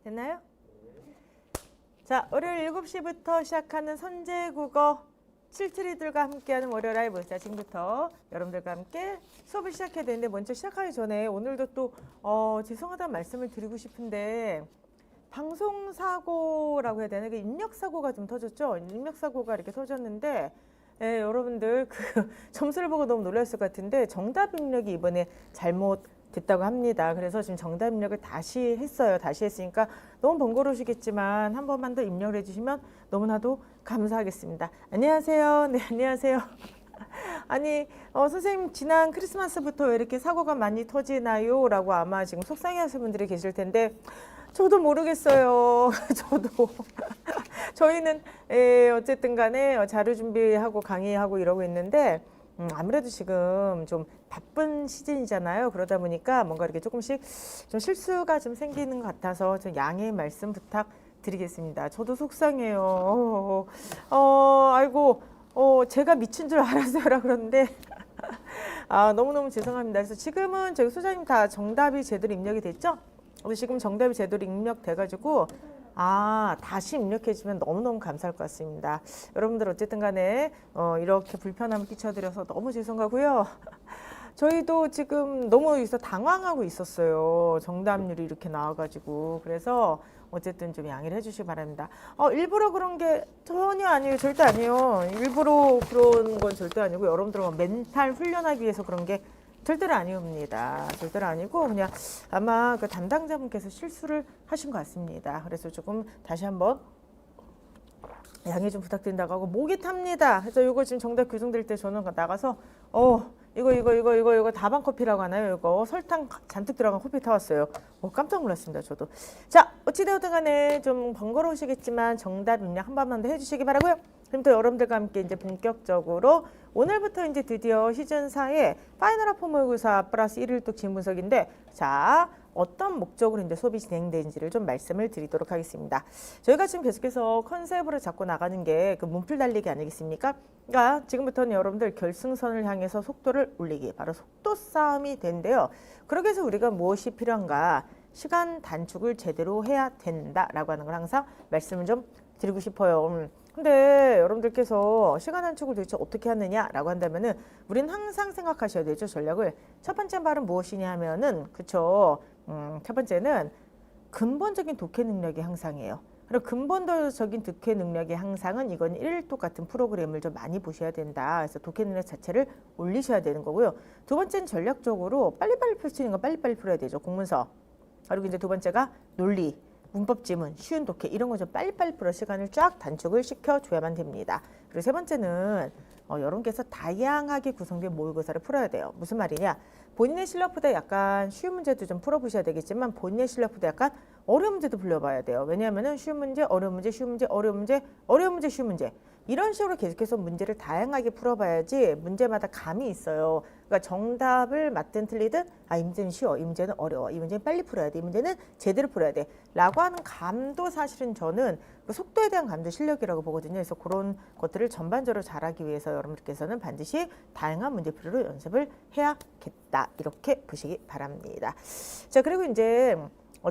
됐나요? 자, 월요일 7시부터 시작하는 선제국어 7트리들과 함께하는 월요 라이브. 자, 지금부터 여러분들과 함께 수업을 시작해야 되는데 먼저 시작하기 전에 오늘도 또 죄송하다는 말씀을 드리고 싶은데 방송사고라고 해야 되나? 입력사고가 좀 터졌죠? 입력사고가 이렇게 터졌는데 여러분들 그 점수를 보고 너무 놀랐을 것 같은데 정답 입력이 이번에 잘못 됐다고 합니다. 그래서 지금 정답 입력을 다시 했어요. 다시 했으니까 너무 번거로우시겠지만 한 번만 더 입력을 해주시면 너무나도 감사하겠습니다. 안녕하세요. 네, 안녕하세요. 아니 선생님 지난 크리스마스부터 왜 이렇게 사고가 많이 터지나요? 라고 아마 지금 속상해하시는 분들이 계실 텐데 저도 모르겠어요. 저도. 저희는 어쨌든 간에 자료 준비하고 강의하고 이러고 있는데 아무래도 지금 좀 바쁜 시즌이잖아요. 그러다 보니까 뭔가 이렇게 조금씩 좀 실수가 좀 생기는 것 같아서 좀 양해의 말씀 부탁드리겠습니다. 저도 속상해요. 아이고, 제가 미친 줄 알았어요라 그러는데 너무너무 죄송합니다. 그래서 지금은 저희 소장님 다 정답이 제대로 입력이 됐죠? 지금 정답이 제대로 입력돼가지고 다시 입력해주면 너무너무 감사할 것 같습니다. 여러분들 어쨌든 간에 이렇게 불편함을 끼쳐드려서 너무 죄송하고요. 저희도 지금 너무 여기서 당황하고 있었어요. 정답률이 이렇게 나와가지고. 그래서 어쨌든 좀 양해를 해주시기 바랍니다. 일부러 그런 게 전혀 아니에요. 절대 아니에요. 일부러 그런 건 절대 아니고 여러분들 멘탈 훈련하기 위해서 그런 게 절대로 아니옵니다. 절대로 아니고 그냥 아마 그 담당자분께서 실수를 하신 것 같습니다. 그래서 조금 다시 한번 양해 좀 부탁드린다고 하고 목이 탑니다. 그래서 이거 지금 정답 교정될 때 저는 나가서 이거 다방 커피라고 하나요? 이거 설탕 잔뜩 들어간 커피 타왔어요. 깜짝 놀랐습니다. 저도. 자, 어찌되었든 간에 좀 번거로우시겠지만 정답 입력 한 번만 더 해주시기 바라고요. 그럼부터 여러분들과 함께 이제 본격적으로 오늘부터 이제 드디어 시즌 4의 파이널 학부 모의고사 플러스 1일독 지문 분석인데 자, 어떤 목적으로 이제 수업이 진행되는지를 좀 말씀을 드리도록 하겠습니다. 저희가 지금 계속해서 컨셉으로 잡고 나가는 게 그 문풀 달리기 아니겠습니까? 그러니까 지금부터는 여러분들 결승선을 향해서 속도를 올리기, 바로 속도 싸움이 된대요. 그러기 위해서 우리가 무엇이 필요한가? 시간 단축을 제대로 해야 된다라고 하는 걸 항상 말씀을 좀 드리고 싶어요. 근데 여러분들께서 시간 단축을 도대체 어떻게 하느냐라고 한다면은 우리는 항상 생각하셔야 되죠. 전략을. 첫 번째 말은 무엇이냐 하면은 그쵸. 첫 번째는 근본적인 독해 능력의 향상이에요. 그리고 근본적인 독해 능력의 향상은 이건 1일독 같은 프로그램을 좀 많이 보셔야 된다. 그래서 독해 능력 자체를 올리셔야 되는 거고요. 두 번째는 전략적으로 빨리빨리 풀 수 있는 거 빨리빨리 풀어야 되죠. 공문서. 그리고 이제 두 번째가 논리. 문법 지문, 쉬운 독해 이런 거 좀 빨리빨리 풀어 시간을 쫙 단축을 시켜줘야만 됩니다. 그리고 세 번째는 여러분께서 다양하게 구성된 모의고사를 풀어야 돼요. 무슨 말이냐? 본인의 실력보다 약간 쉬운 문제도 좀 풀어보셔야 되겠지만 본인의 실력보다 약간 어려운 문제도 풀려봐야 돼요. 왜냐하면 쉬운 문제, 어려운 문제, 쉬운 문제, 어려운 문제, 어려운 문제, 쉬운 문제 이런 식으로 계속해서 문제를 다양하게 풀어봐야지 문제마다 감이 있어요. 그러니까 정답을 맞든 틀리든 이 문제는 쉬워, 이 문제는 어려워, 이 문제는 빨리 풀어야 돼, 이 문제는 제대로 풀어야 돼 라고 하는 감도 사실은 저는 그 속도에 대한 감도 실력이라고 보거든요. 그래서 그런 것들을 전반적으로 잘하기 위해서 여러분들께서는 반드시 다양한 문제풀이로 연습을 해야겠다 이렇게 보시기 바랍니다. 자, 그리고 이제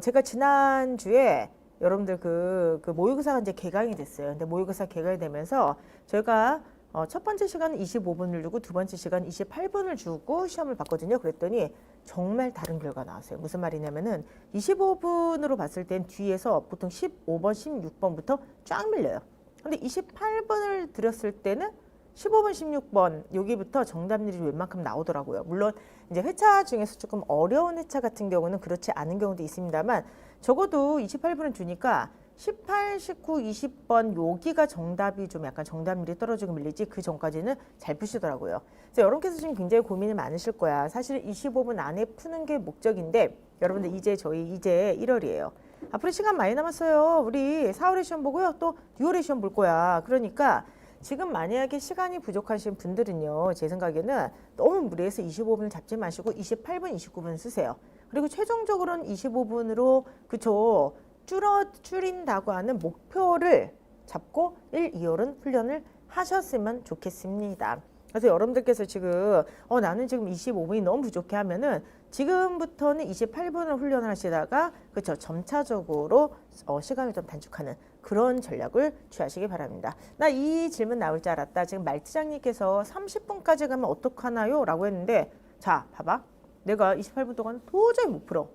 제가 지난주에 여러분들 그 모의고사가 이제 개강이 됐어요. 근데 모의고사 개강이 되면서 저희가 첫 번째 시간은 25분을 주고 두 번째 시간 28분을 주고 시험을 봤거든요. 그랬더니 정말 다른 결과가 나왔어요. 무슨 말이냐면은 25분으로 봤을 땐 뒤에서 보통 15번, 16번부터 쫙 밀려요. 근데 28분을 드렸을 때는 15번, 16번 여기부터 정답률이 웬만큼 나오더라고요. 물론 이제 회차 중에서 조금 어려운 회차 같은 경우는 그렇지 않은 경우도 있습니다만 적어도 28분을 주니까 18, 19, 20번 여기가 정답이 좀 약간 정답률이 떨어지고 밀리지 그 전까지는 잘 푸시더라고요. 그래서 여러분께서 지금 굉장히 고민이 많으실 거야. 사실 25분 안에 푸는 게 목적인데 여러분들 이제 저희 이제 1월이에요. 앞으로 시간 많이 남았어요. 우리 4월에 시험 보고요. 또 6월에 시험 볼 거야. 그러니까 지금 만약에 시간이 부족하신 분들은요. 제 생각에는 너무 무리해서 25분을 잡지 마시고 28분, 29분 쓰세요. 그리고 최종적으로는 25분으로 그쵸 줄인다고 하는 목표를 잡고 1, 2월은 훈련을 하셨으면 좋겠습니다. 그래서 여러분들께서 지금 나는 지금 25분이 너무 부족해 하면은 지금부터는 28분을 훈련을 하시다가 그쵸 점차적으로 시간을 좀 단축하는 그런 전략을 취하시기 바랍니다. 나 이 질문 나올 줄 알았다. 지금 말티장님께서 30분까지 가면 어떡하나요? 라고 했는데 자 봐봐. 내가 28분 동안 도저히 못 풀어.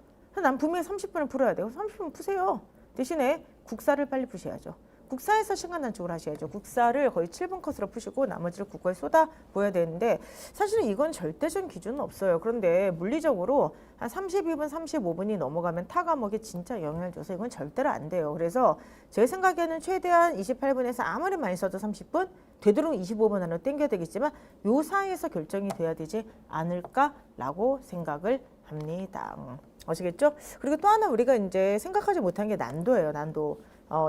난 분명히 30분을 풀어야 돼요. 30분 푸세요. 대신에 국사를 빨리 푸셔야죠. 국사에서 시간 단축을 하셔야죠. 국사를 거의 7분 컷으로 푸시고 나머지를 국어에 쏟아 보여야 되는데 사실은 이건 절대적인 기준은 없어요. 그런데 물리적으로 한 32분, 35분이 넘어가면 타 과목에 진짜 영향을 줘서 이건 절대로 안 돼요. 그래서 제 생각에는 최대한 28분에서 아무리 많이 써도 30분, 되도록 25분 안으로 땡겨야 되겠지만 요 사이에서 결정이 돼야 되지 않을까라고 생각을 합니다. 아시겠죠? 그리고 또 하나 우리가 이제 생각하지 못한 게 난도예요. 난도.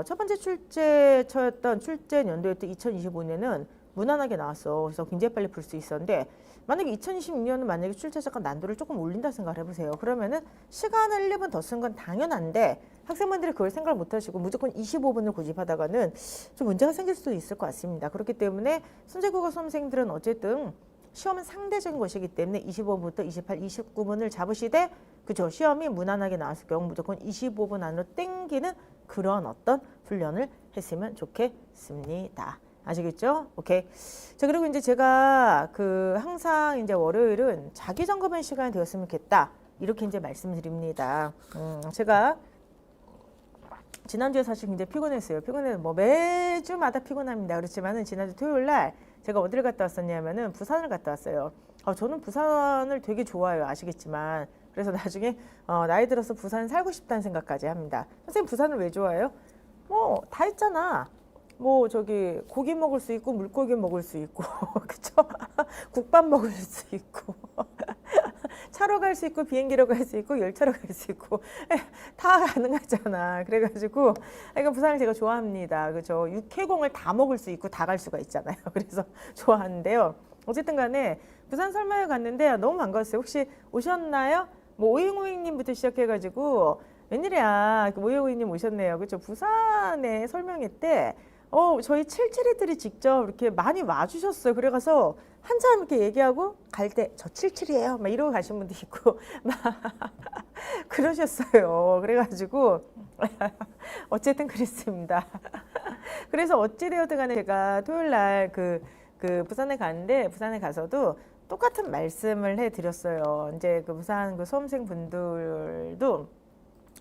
첫 번째 출제처였던 출제 연도였던 2025년은 무난하게 나왔어. 그래서 굉장히 빨리 풀 수 있었는데 만약에 2026년은 만약에 출제자가 난도를 조금 올린다 생각을 해보세요. 그러면은 시간을 1분 더 쓴 건 당연한데 학생분들이 그걸 생각을 못 하시고 무조건 25분을 고집하다가는 좀 문제가 생길 수도 있을 것 같습니다. 그렇기 때문에 선제국어 수험생들은 어쨌든 시험은 상대적인 것이기 때문에 25분부터 28, 29분을 잡으시되 그죠? 시험이 무난하게 나왔을 경우 무조건 25분 안으로 땡기는 그런 어떤 훈련을 했으면 좋겠습니다. 아시겠죠? 오케이. 자, 그리고 이제 제가 항상 이제 월요일은 자기 점검의 시간이 되었으면 좋겠다. 이렇게 이제 말씀드립니다. 제가 지난주에 사실 굉장히 피곤했어요. 피곤해서 뭐 매주마다 피곤합니다. 그렇지만은 지난주 토요일 날 제가 어디를 갔다 왔었냐면은 부산을 갔다 왔어요. 저는 부산을 되게 좋아해요. 아시겠지만. 그래서 나중에 나이 들어서 부산 살고 싶다는 생각까지 합니다. 선생님 부산을 왜 좋아해요? 뭐 다 있잖아. 뭐 저기 고기 먹을 수 있고 물고기 먹을 수 있고 그쵸? 국밥 먹을 수 있고 차로 갈 수 있고 비행기로 갈 수 있고 열차로 갈 수 있고 다 가능하잖아. 그래가지고 이거 부산을 제가 좋아합니다. 그죠? 육해공을 다 먹을 수 있고 다 갈 수가 있잖아요. 그래서 좋아하는데요. 어쨌든 간에 부산 설마에 갔는데 너무 반가웠어요. 혹시 오셨나요? 뭐 오잉오잉님부터 시작해가지고 웬일이야 오잉오잉님 오셨네요. 그렇죠? 부산에 설명회 때 저희 칠칠이들이 직접 이렇게 많이 와주셨어요. 그래가서 한참 이렇게 얘기하고 갈 때 저 칠칠이에요 막 이러고 가신 분도 있고 막 그러셨어요. 그래가지고 어쨌든 그랬습니다. 그래서 어찌되었든 간에 제가 토요일 날 그 부산에 갔는데 부산에 가서도 똑같은 말씀을 해드렸어요. 이제 그 부산 그 수험생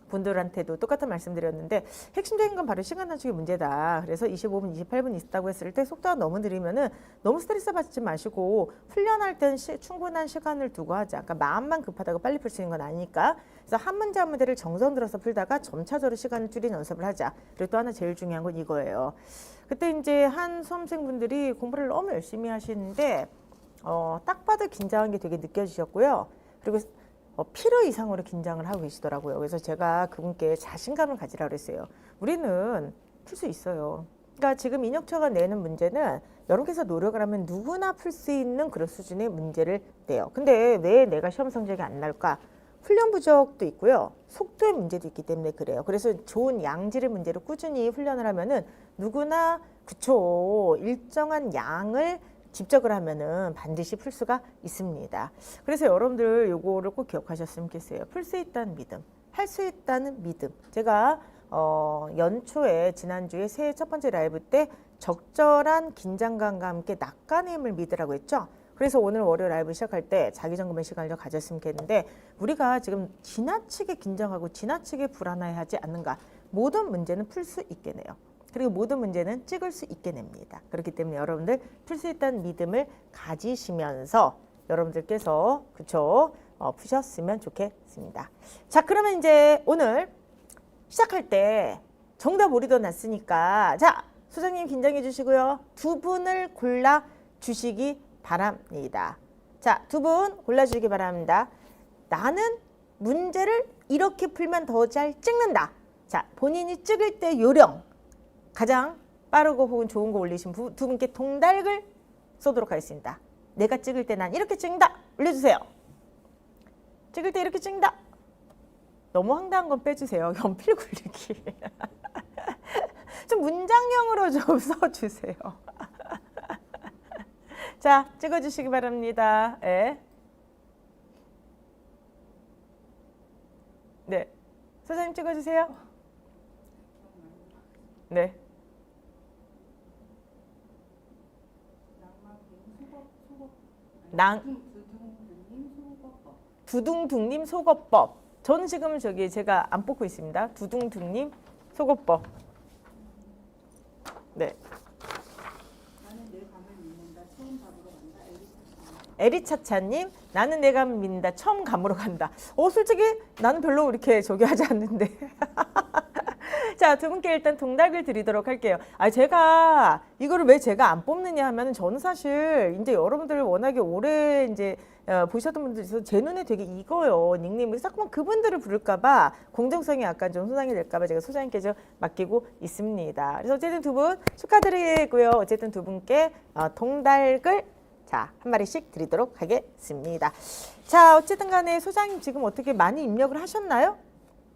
분들한테도 똑같은 말씀드렸는데 핵심적인 건 바로 시간 단축의 문제다. 그래서 25분, 28분 있다고 했을 때 속도가 너무 느리면은 너무 스트레스 받지 마시고 훈련할 때는 충분한 시간을 두고 하자. 그러니까 마음만 급하다고 빨리 풀 수 있는 건 아니니까. 그래서 한 문제 한 문제를 정성 들어서 풀다가 점차적으로 시간을 줄이는 연습을 하자. 그리고 또 하나 제일 중요한 건 이거예요. 그때 이제 한 수험생분들이 공부를 너무 열심히 하시는데 딱 봐도 긴장한 게 되게 느껴지셨고요. 그리고 필요 이상으로 긴장을 하고 계시더라고요. 그래서 제가 그분께 자신감을 가지라고 그랬어요. 우리는 풀 수 있어요. 그러니까 지금 인혁처가 내는 문제는 여러분께서 노력을 하면 누구나 풀 수 있는 그런 수준의 문제를 내요. 근데 왜 내가 시험 성적이 안 나올까? 훈련 부족도 있고요. 속도의 문제도 있기 때문에 그래요. 그래서 좋은 양질의 문제를 꾸준히 훈련을 하면은 누구나 그쵸. 일정한 양을 집적을 하면은 반드시 풀 수가 있습니다. 그래서 여러분들 요거를 꼭 기억하셨으면 좋겠어요. 풀 수 있다는 믿음, 할 수 있다는 믿음. 제가 연초에 지난주에 새해 첫 번째 라이브 때 적절한 긴장감과 함께 낙관의 힘을 믿으라고 했죠. 그래서 오늘 월요일 라이브 시작할 때 자기점검의 시간을 좀 가졌으면 좋겠는데 우리가 지금 지나치게 긴장하고 지나치게 불안해하지 않는가. 모든 문제는 풀 수 있게 내요. 그리고 모든 문제는 찍을 수 있게 냅니다. 그렇기 때문에 여러분들 풀 수 있다는 믿음을 가지시면서 여러분들께서 그쵸 푸셨으면 좋겠습니다. 자, 그러면 이제 오늘 시작할 때 정답 오리도 났으니까 자, 소장님 긴장해 주시고요. 두 분을 골라 주시기 바랍니다. 자, 두 분 골라주시기 바랍니다. 나는 문제를 이렇게 풀면 더 잘 찍는다. 자, 본인이 찍을 때 요령 가장 빠르고 혹은 좋은 거 올리신 두 분께 동달글 쏘도록 하겠습니다. 내가 찍을 때 난 이렇게 찍는다. 올려주세요. 찍을 때 이렇게 찍는다. 너무 황당한 건 빼주세요. 연필 굴리기. 좀 문장형으로 좀 써주세요. 자, 찍어주시기 바랍니다. 네. 네. 소장님 찍어주세요. 네. 두둥둥님 속어법. 저는 지금 저기 제가 안 뽑고 있습니다. 두둥둥님 속어법. 네. 나는 내 감을 믿는다. 처음 감으로 간다. 에리차차님, 나는 내 감을 믿는다. 처음 감으로 간다. 솔직히 나는 별로 이렇게 저기 하지 않는데. 자, 두 분께 일단 동닭을 드리도록 할게요. 제가 이거를 왜 제가 안 뽑느냐 하면은 저는 사실 이제 여러분들 워낙에 오래 이제 보셨던 분들 있어서 제 눈에 되게 익어요. 닉네임이 자꾸만 그분들을 부를까봐 공정성이 약간 좀 손상이 될까봐 제가 소장님께 좀 맡기고 있습니다. 그래서 어쨌든 두 분 축하드리고요. 어쨌든 두 분께 동닭을 자, 한 마리씩 드리도록 하겠습니다. 자, 어쨌든 간에 소장님 지금 어떻게 많이 입력을 하셨나요?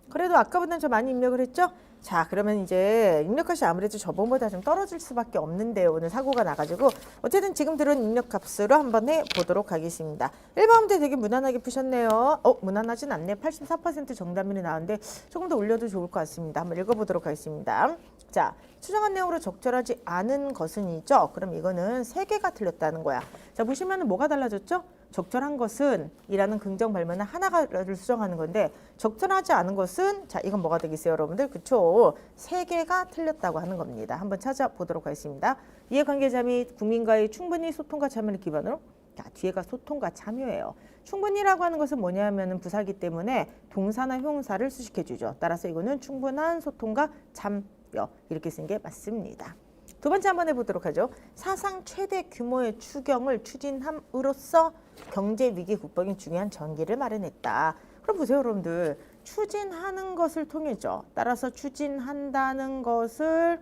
그래도 아까보다는 좀 많이 입력을 했죠? 자, 그러면 이제 입력값이 아무래도 저번보다 좀 떨어질 수밖에 없는데요. 오늘 사고가 나가지고 어쨌든 지금 들은 입력값으로 한번 해보도록 하겠습니다. 1번 문제 되게 무난하게 푸셨네요. 무난하진 않네. 84% 정답률이 나왔는데 조금 더 올려도 좋을 것 같습니다. 한번 읽어보도록 하겠습니다. 자, 추정한 내용으로 적절하지 않은 것은이죠. 그럼 이거는 3개가 틀렸다는 거야. 자, 보시면 뭐가 달라졌죠? 적절한 것은 이라는 긍정 발문은 하나를 수정하는 건데 적절하지 않은 것은 자, 이건 뭐가 되겠어요, 여러분들? 그쵸? 3개가 틀렸다고 하는 겁니다. 한번 찾아보도록 하겠습니다. 이해관계자 및 국민과의 충분히 소통과 참여를 기반으로 자, 뒤에가 소통과 참여예요. 충분히라고 하는 것은 뭐냐면은 부사기 때문에 동사나 형용사를 수식해주죠. 따라서 이거는 충분한 소통과 참여 이렇게 쓴 게 맞습니다. 두 번째 한번 해보도록 하죠. 사상 최대 규모의 추경을 추진함으로써 경제 위기 극복에 중요한 전기를 마련했다. 그럼 보세요, 여러분들. 추진하는 것을 통해죠. 따라서 추진한다는 것을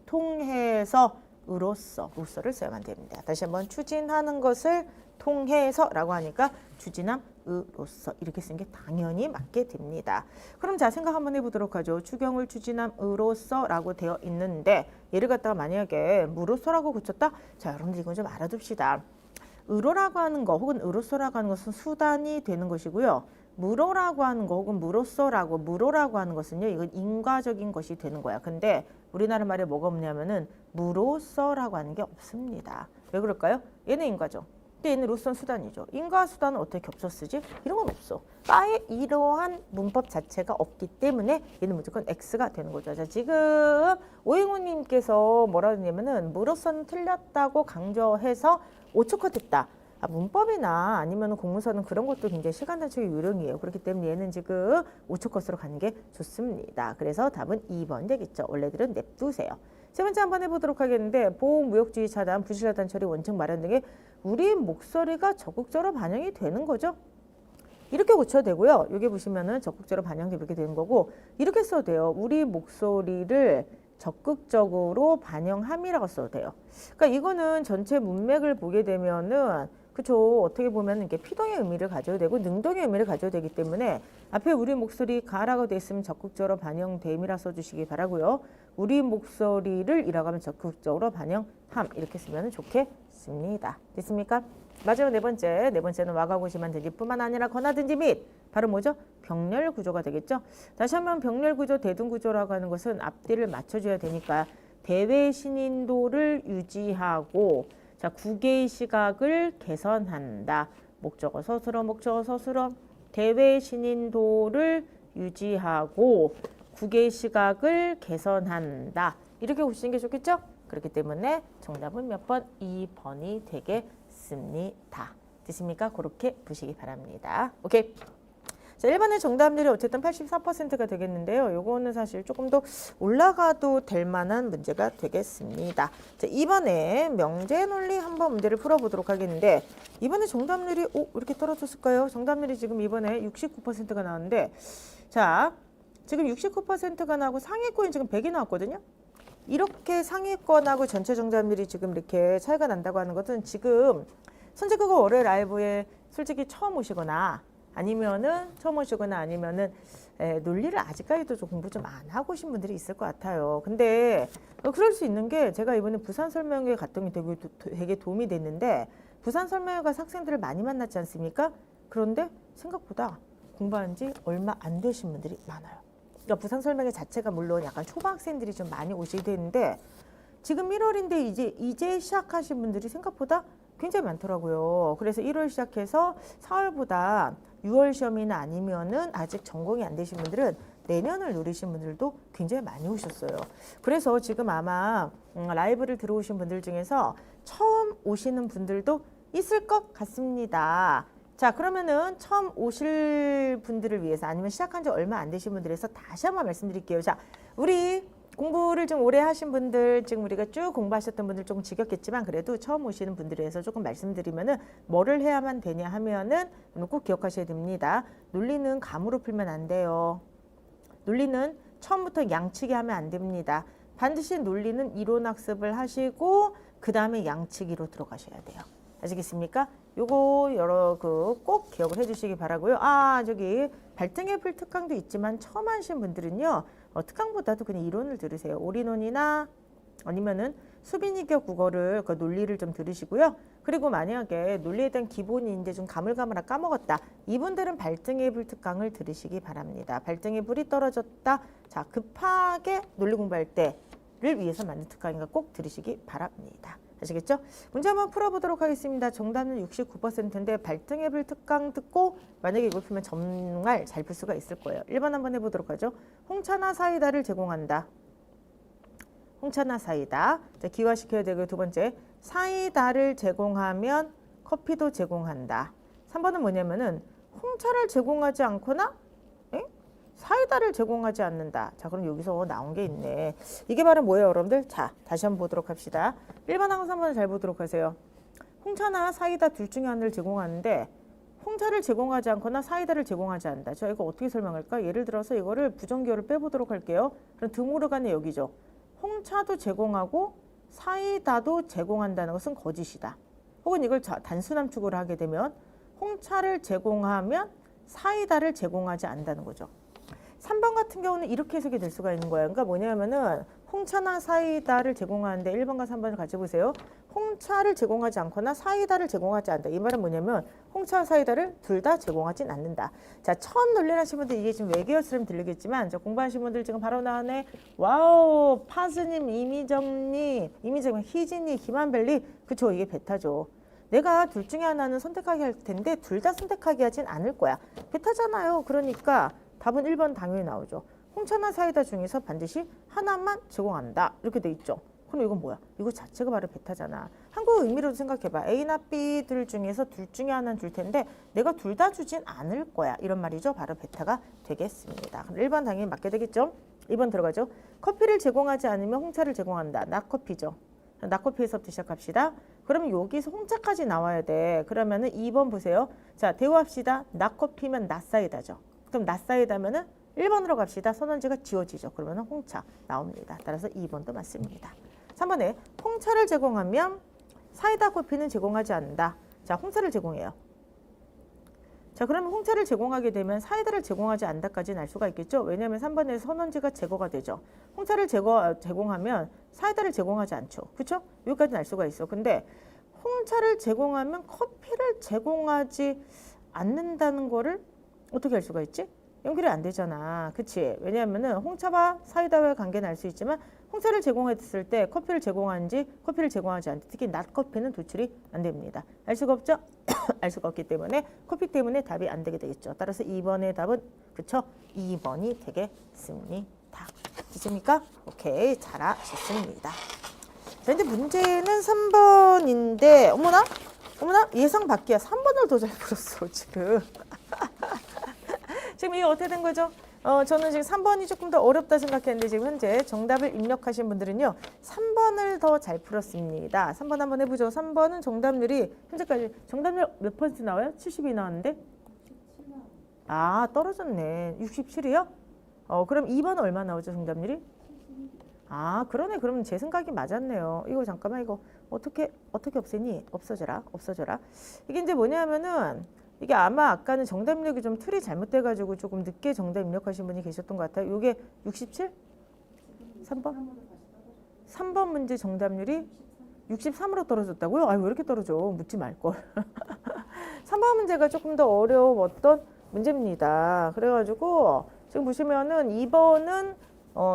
통해서 로서를 써야만 됩니다. 다시 한번 추진하는 것을 통해서라고 하니까 추진함으로써 이렇게 쓴 게 당연히 맞게 됩니다. 그럼 자, 생각 한번 해보도록 하죠. 추경을 추진함으로써라고 되어 있는데 얘를 갖다가 만약에 무로써라고 고쳤다? 자, 여러분들 이건 좀 알아둡시다. 으로라고 하는 거 혹은 으로써라고 하는 것은 수단이 되는 것이고요. 무로라고 하는 거 혹은 무로라고 하는 것은요, 이건 인과적인 것이 되는 거야. 근데 우리나라 말에 뭐가 없냐면은 무로써라고 하는 게 없습니다. 왜 그럴까요? 얘는 인과죠. 근데 얘는 로서는 수단이죠. 인과 수단은 어떻게 겹쳐 쓰지? 이런 건 없어. 아예 이러한 문법 자체가 없기 때문에 얘는 무조건 X가 되는 거죠. 자, 지금 오행우님께서 뭐라 했냐면은 무로서는 틀렸다고 강조해서 5초 컷했다. 문법이나 아니면 공문서는 그런 것도 굉장히 시간 단축의 요령이에요. 그렇기 때문에 얘는 지금 5초 컷으로 가는 게 좋습니다. 그래서 답은 2번 되겠죠. 원래들은 냅두세요. 세 번째 한번 해보도록 하겠는데 보호무역주의 차단, 부실하단 처리, 원칙 마련 등의 우리 목소리가 적극적으로 반영이 되는 거죠. 이렇게 고쳐도 되고요. 여기 보시면은 적극적으로 반영이 이렇게 되는 거고 이렇게 써도 돼요. 우리 목소리를 적극적으로 반영함이라고 써도 돼요. 그러니까 이거는 전체 문맥을 보게 되면은 그쵸. 어떻게 보면 이게 피동의 의미를 가져야 되고 능동의 의미를 가져야 되기 때문에 앞에 우리 목소리 가라고 돼 있으면 적극적으로 반영됨이라 써주시기 바라고요. 우리 목소리를 이라고 하면 적극적으로 반영함 이렇게 쓰면 좋겠습니다. 됐습니까? 마지막 네 번째는 와가고시만 되지 뿐만 아니라 권하든지 및 바로 뭐죠? 병렬 구조가 되겠죠. 다시 한번 병렬 구조, 대등 구조라고 하는 것은 앞뒤를 맞춰줘야 되니까 대외 신인도를 유지하고 자, 국외의 시각을 개선한다. 목적어 서술어 대외 신인도를 유지하고 국외의 시각을 개선한다. 이렇게 보시는 게 좋겠죠? 그렇기 때문에 정답은 몇 번? 2번이 되겠습니다. 됐습니까? 그렇게 보시기 바랍니다. 오케이. 자, 1번의 정답률이 어쨌든 84%가 되겠는데요. 요거는 사실 조금 더 올라가도 될 만한 문제가 되겠습니다. 자, 2번에 명제 논리 한번 문제를 풀어보도록 하겠는데 이번에 정답률이 왜 이렇게 떨어졌을까요? 정답률이 지금 이번에 69%가 나왔는데 자, 지금 69%가 나오고 상위권이 지금 100이 나왔거든요. 이렇게 상위권하고 전체 정답률이 지금 이렇게 차이가 난다고 하는 것은 지금 선제국어 월요일 라이브에 솔직히 처음 오시거나 아니면은 논리를 아직까지도 좀 공부 좀 안 하고 오신 분들이 있을 것 같아요. 근데 그럴 수 있는 게 제가 이번에 부산 설명회 갔더니 되게 도움이 됐는데 부산 설명회 가서 학생들을 많이 만났지 않습니까? 그런데 생각보다 공부한 지 얼마 안 되신 분들이 많아요. 그러니까 부산 설명회 자체가 물론 약간 초등학생들이 좀 많이 오시게 되는데 지금 1월인데 이제 시작하신 분들이 생각보다 굉장히 많더라고요. 그래서 1월 시작해서 4월보다 6월 시험이나 아니면은 아직 전공이 안 되신 분들은 내년을 노리신 분들도 굉장히 많이 오셨어요. 그래서 지금 아마 라이브를 들어오신 분들 중에서 처음 오시는 분들도 있을 것 같습니다. 자, 그러면은 처음 오실 분들을 위해서 아니면 시작한 지 얼마 안 되신 분들에서 다시 한번 말씀드릴게요. 자, 우리 공부를 좀 오래 하신 분들, 지금 우리가 쭉 공부하셨던 분들 조금 지겹겠지만 그래도 처음 오시는 분들에 대해서 조금 말씀드리면은 뭐를 해야만 되냐 하면은 꼭 기억하셔야 됩니다. 논리는 감으로 풀면 안 돼요. 논리는 처음부터 양치기 하면 안 됩니다. 반드시 논리는 이론 학습을 하시고 그 다음에 양치기로 들어가셔야 돼요. 아시겠습니까? 요거 꼭 기억을 해주시기 바라고요. 아, 저기 발등에 풀 특강도 있지만 처음 하신 분들은요. 특강보다도 그냥 이론을 들으세요. 올인원이나 아니면은 수빈이격 국어를 그 논리를 좀 들으시고요. 그리고 만약에 논리에 대한 기본이 이제 좀 가물가물하게 까먹었다. 이분들은 발등에 불 특강을 들으시기 바랍니다. 발등에 불이 떨어졌다. 자, 급하게 논리 공부할 때를 위해서 만든 특강이니까 꼭 들으시기 바랍니다. 아시겠죠? 문제 한번 풀어보도록 하겠습니다. 정답은 69%인데 발등에 불 특강 듣고 만약에 이걸 풀면 정말 잘 풀 수가 있을 거예요. 1번 한번 해보도록 하죠. 홍차나 사이다를 제공한다. 홍차나 사이다. 자, 기화시켜야 되고요. 두 번째, 사이다를 제공하면 커피도 제공한다. 3번은 뭐냐면은 홍차를 제공하지 않거나 사이다를 제공하지 않는다. 자, 그럼 여기서 나온 게 있네. 이게 바로 뭐예요, 여러분들? 자, 다시 한번 보도록 합시다. 1번하고 3번을 잘 보도록 하세요. 홍차나 사이다 둘 중에 하나를 제공하는데 홍차를 제공하지 않거나 사이다를 제공하지 않는다. 자, 이거 어떻게 설명할까? 예를 들어서 이거를 부정기호를 빼보도록 할게요. 그럼 드모르간의 여기죠. 홍차도 제공하고 사이다도 제공한다는 것은 거짓이다. 혹은 이걸 단수남축으로 하게 되면 홍차를 제공하면 사이다를 제공하지 않는다는 거죠. 3번 같은 경우는 이렇게 해석이 될 수가 있는 거예요. 그러니까 뭐냐면은 홍차나 사이다를 제공하는데 1번과 3번을 같이 보세요. 홍차를 제공하지 않거나 사이다를 제공하지 않는다. 이 말은 뭐냐면 홍차와 사이다를 둘 다 제공하진 않는다. 자, 처음 논리하신 분들 이게 지금 외계어처럼 들리겠지만 공부하신 분들 지금 바로 나오네. 와우, 파스님, 이미정님, 희진이, 김한벨리. 그쵸, 이게 베타죠. 내가 둘 중에 하나는 선택하게 할 텐데 둘 다 선택하게 하진 않을 거야. 베타잖아요. 그러니까 답은 1번 당연히 나오죠. 홍차나 사이다 중에서 반드시 하나만 제공한다. 이렇게 돼 있죠. 그럼 이건 뭐야? 이거 자체가 바로 베타잖아. 한국어 의미로도 생각해봐. A나 B들 중에서 둘 중에 하나는 줄 텐데 내가 둘 다 주진 않을 거야. 이런 말이죠. 바로 베타가 되겠습니다. 그럼 1번 당연히 맞게 되겠죠. 2번 들어가죠. 커피를 제공하지 않으면 홍차를 제공한다. 낙커피죠. 낙커피에서부터 시작합시다. 그러면 여기서 홍차까지 나와야 돼. 그러면은 2번 보세요. 자, 대우합시다. 낙커피면 낮사이다죠. 그럼 낮사이다면은 1번으로 갑시다. 선언지가 지워지죠. 그러면 홍차 나옵니다. 따라서 2번도 맞습니다. 3번에 홍차를 제공하면 사이다 커피는 제공하지 않는다. 자, 홍차를 제공해요. 자, 그러면 홍차를 제공하게 되면 사이다를 제공하지 않는다까지는 알 수가 있겠죠. 왜냐하면 3번에 선언지가 제거가 되죠. 홍차를 제공하면 사이다를 제공하지 않죠. 그렇죠? 여기까지는 알 수가 있어. 근데 홍차를 제공하면 커피를 제공하지 않는다는 거를 어떻게 알 수가 있지? 연결이 안 되잖아. 그치? 왜냐하면은 홍차와 사이다와의 관계는 알 수 있지만 홍차를 제공했을 때 커피를 제공하는지 커피를 제공하지 않는지 특히 낮커피는 도출이 안 됩니다. 알 수가 없죠? 알 수가 없기 때문에 커피 때문에 답이 안 되게 되겠죠. 따라서 2번의 답은 그쵸? 2번이 되겠습니다. 됐습니까? 오케이. 잘하셨습니다. 자, 근데 문제는 3번인데 어머나 예상 밖이야. 3번을 더 잘 풀었어 지금. 지금 이게 어떻게 된 거죠? 저는 지금 3번이 조금 더 어렵다 생각했는데 지금 현재 정답을 입력하신 분들은요. 3번을 더 잘 풀었습니다. 3번 한번 해보죠. 3번은 정답률이 현재까지 정답률 몇 퍼센트 나와요? 70이 나왔는데? 아, 떨어졌네. 67이요? 그럼 2번 얼마 나오죠, 정답률이? 아, 그러네. 그러면 제 생각이 맞았네요. 이거 잠깐만, 이거 어떻게 없애니? 없어져라. 이게 이제 뭐냐면은 이게 아마 아까는 정답 입력이 좀 틀이 잘못돼가지고 조금 늦게 정답 입력하신 분이 계셨던 것 같아요. 이게 67? 3번? 3번 문제 정답률이 63으로 떨어졌다고요? 아유, 왜 이렇게 떨어져? 묻지 말걸. 3번 문제가 조금 더 어려웠던 문제입니다. 그래가지고 지금 보시면은 2번은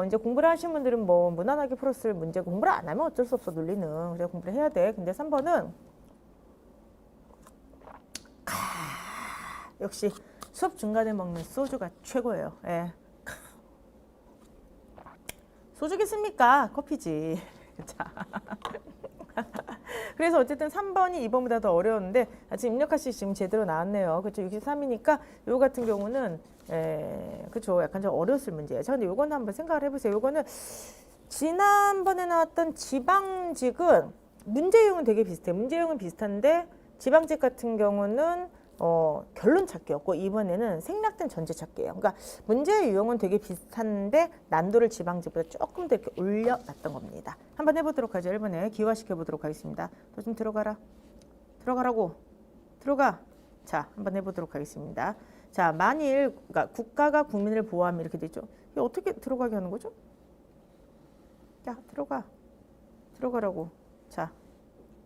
이제 공부를 하신 분들은 뭐 무난하게 풀었을 문제고 공부를 안 하면 어쩔 수 없어 논리는. 그래 공부를 해야 돼. 근데 3번은 역시 수업 중간에 먹는 소주가 최고예요. 예. 소주겠습니까? 커피지. 자. 그래서 어쨌든 3번이 2번보다 더 어려웠는데 지금 입력하시 지금 제대로 나왔네요. 그렇죠? 63이니까 요 같은 경우는 그렇죠. 약간 좀 어려웠을 문제예요. 자, 근데 요거는 한번 생각을 해보세요. 요거는 지난번에 나왔던 지방직은 문제용은 되게 비슷해요. 문제용은 비슷한데 지방직 같은 경우는 결론 찾기였고 이번에는 생략된 전제 찾기예요. 그러니까 문제의 유형은 되게 비슷한데 난도를 지방직보다 조금 더 이렇게 올려놨던 겁니다. 한번 해보도록 하죠. 1번에 기화시켜 보도록 하겠습니다. 너 좀 들어가라고. 들어가. 자, 한번 해보도록 하겠습니다. 자, 만일 그러니까 국가가 국민을 보호하면 이렇게 되죠. 이게 어떻게 들어가게 하는 거죠? 야, 들어가라고. 자,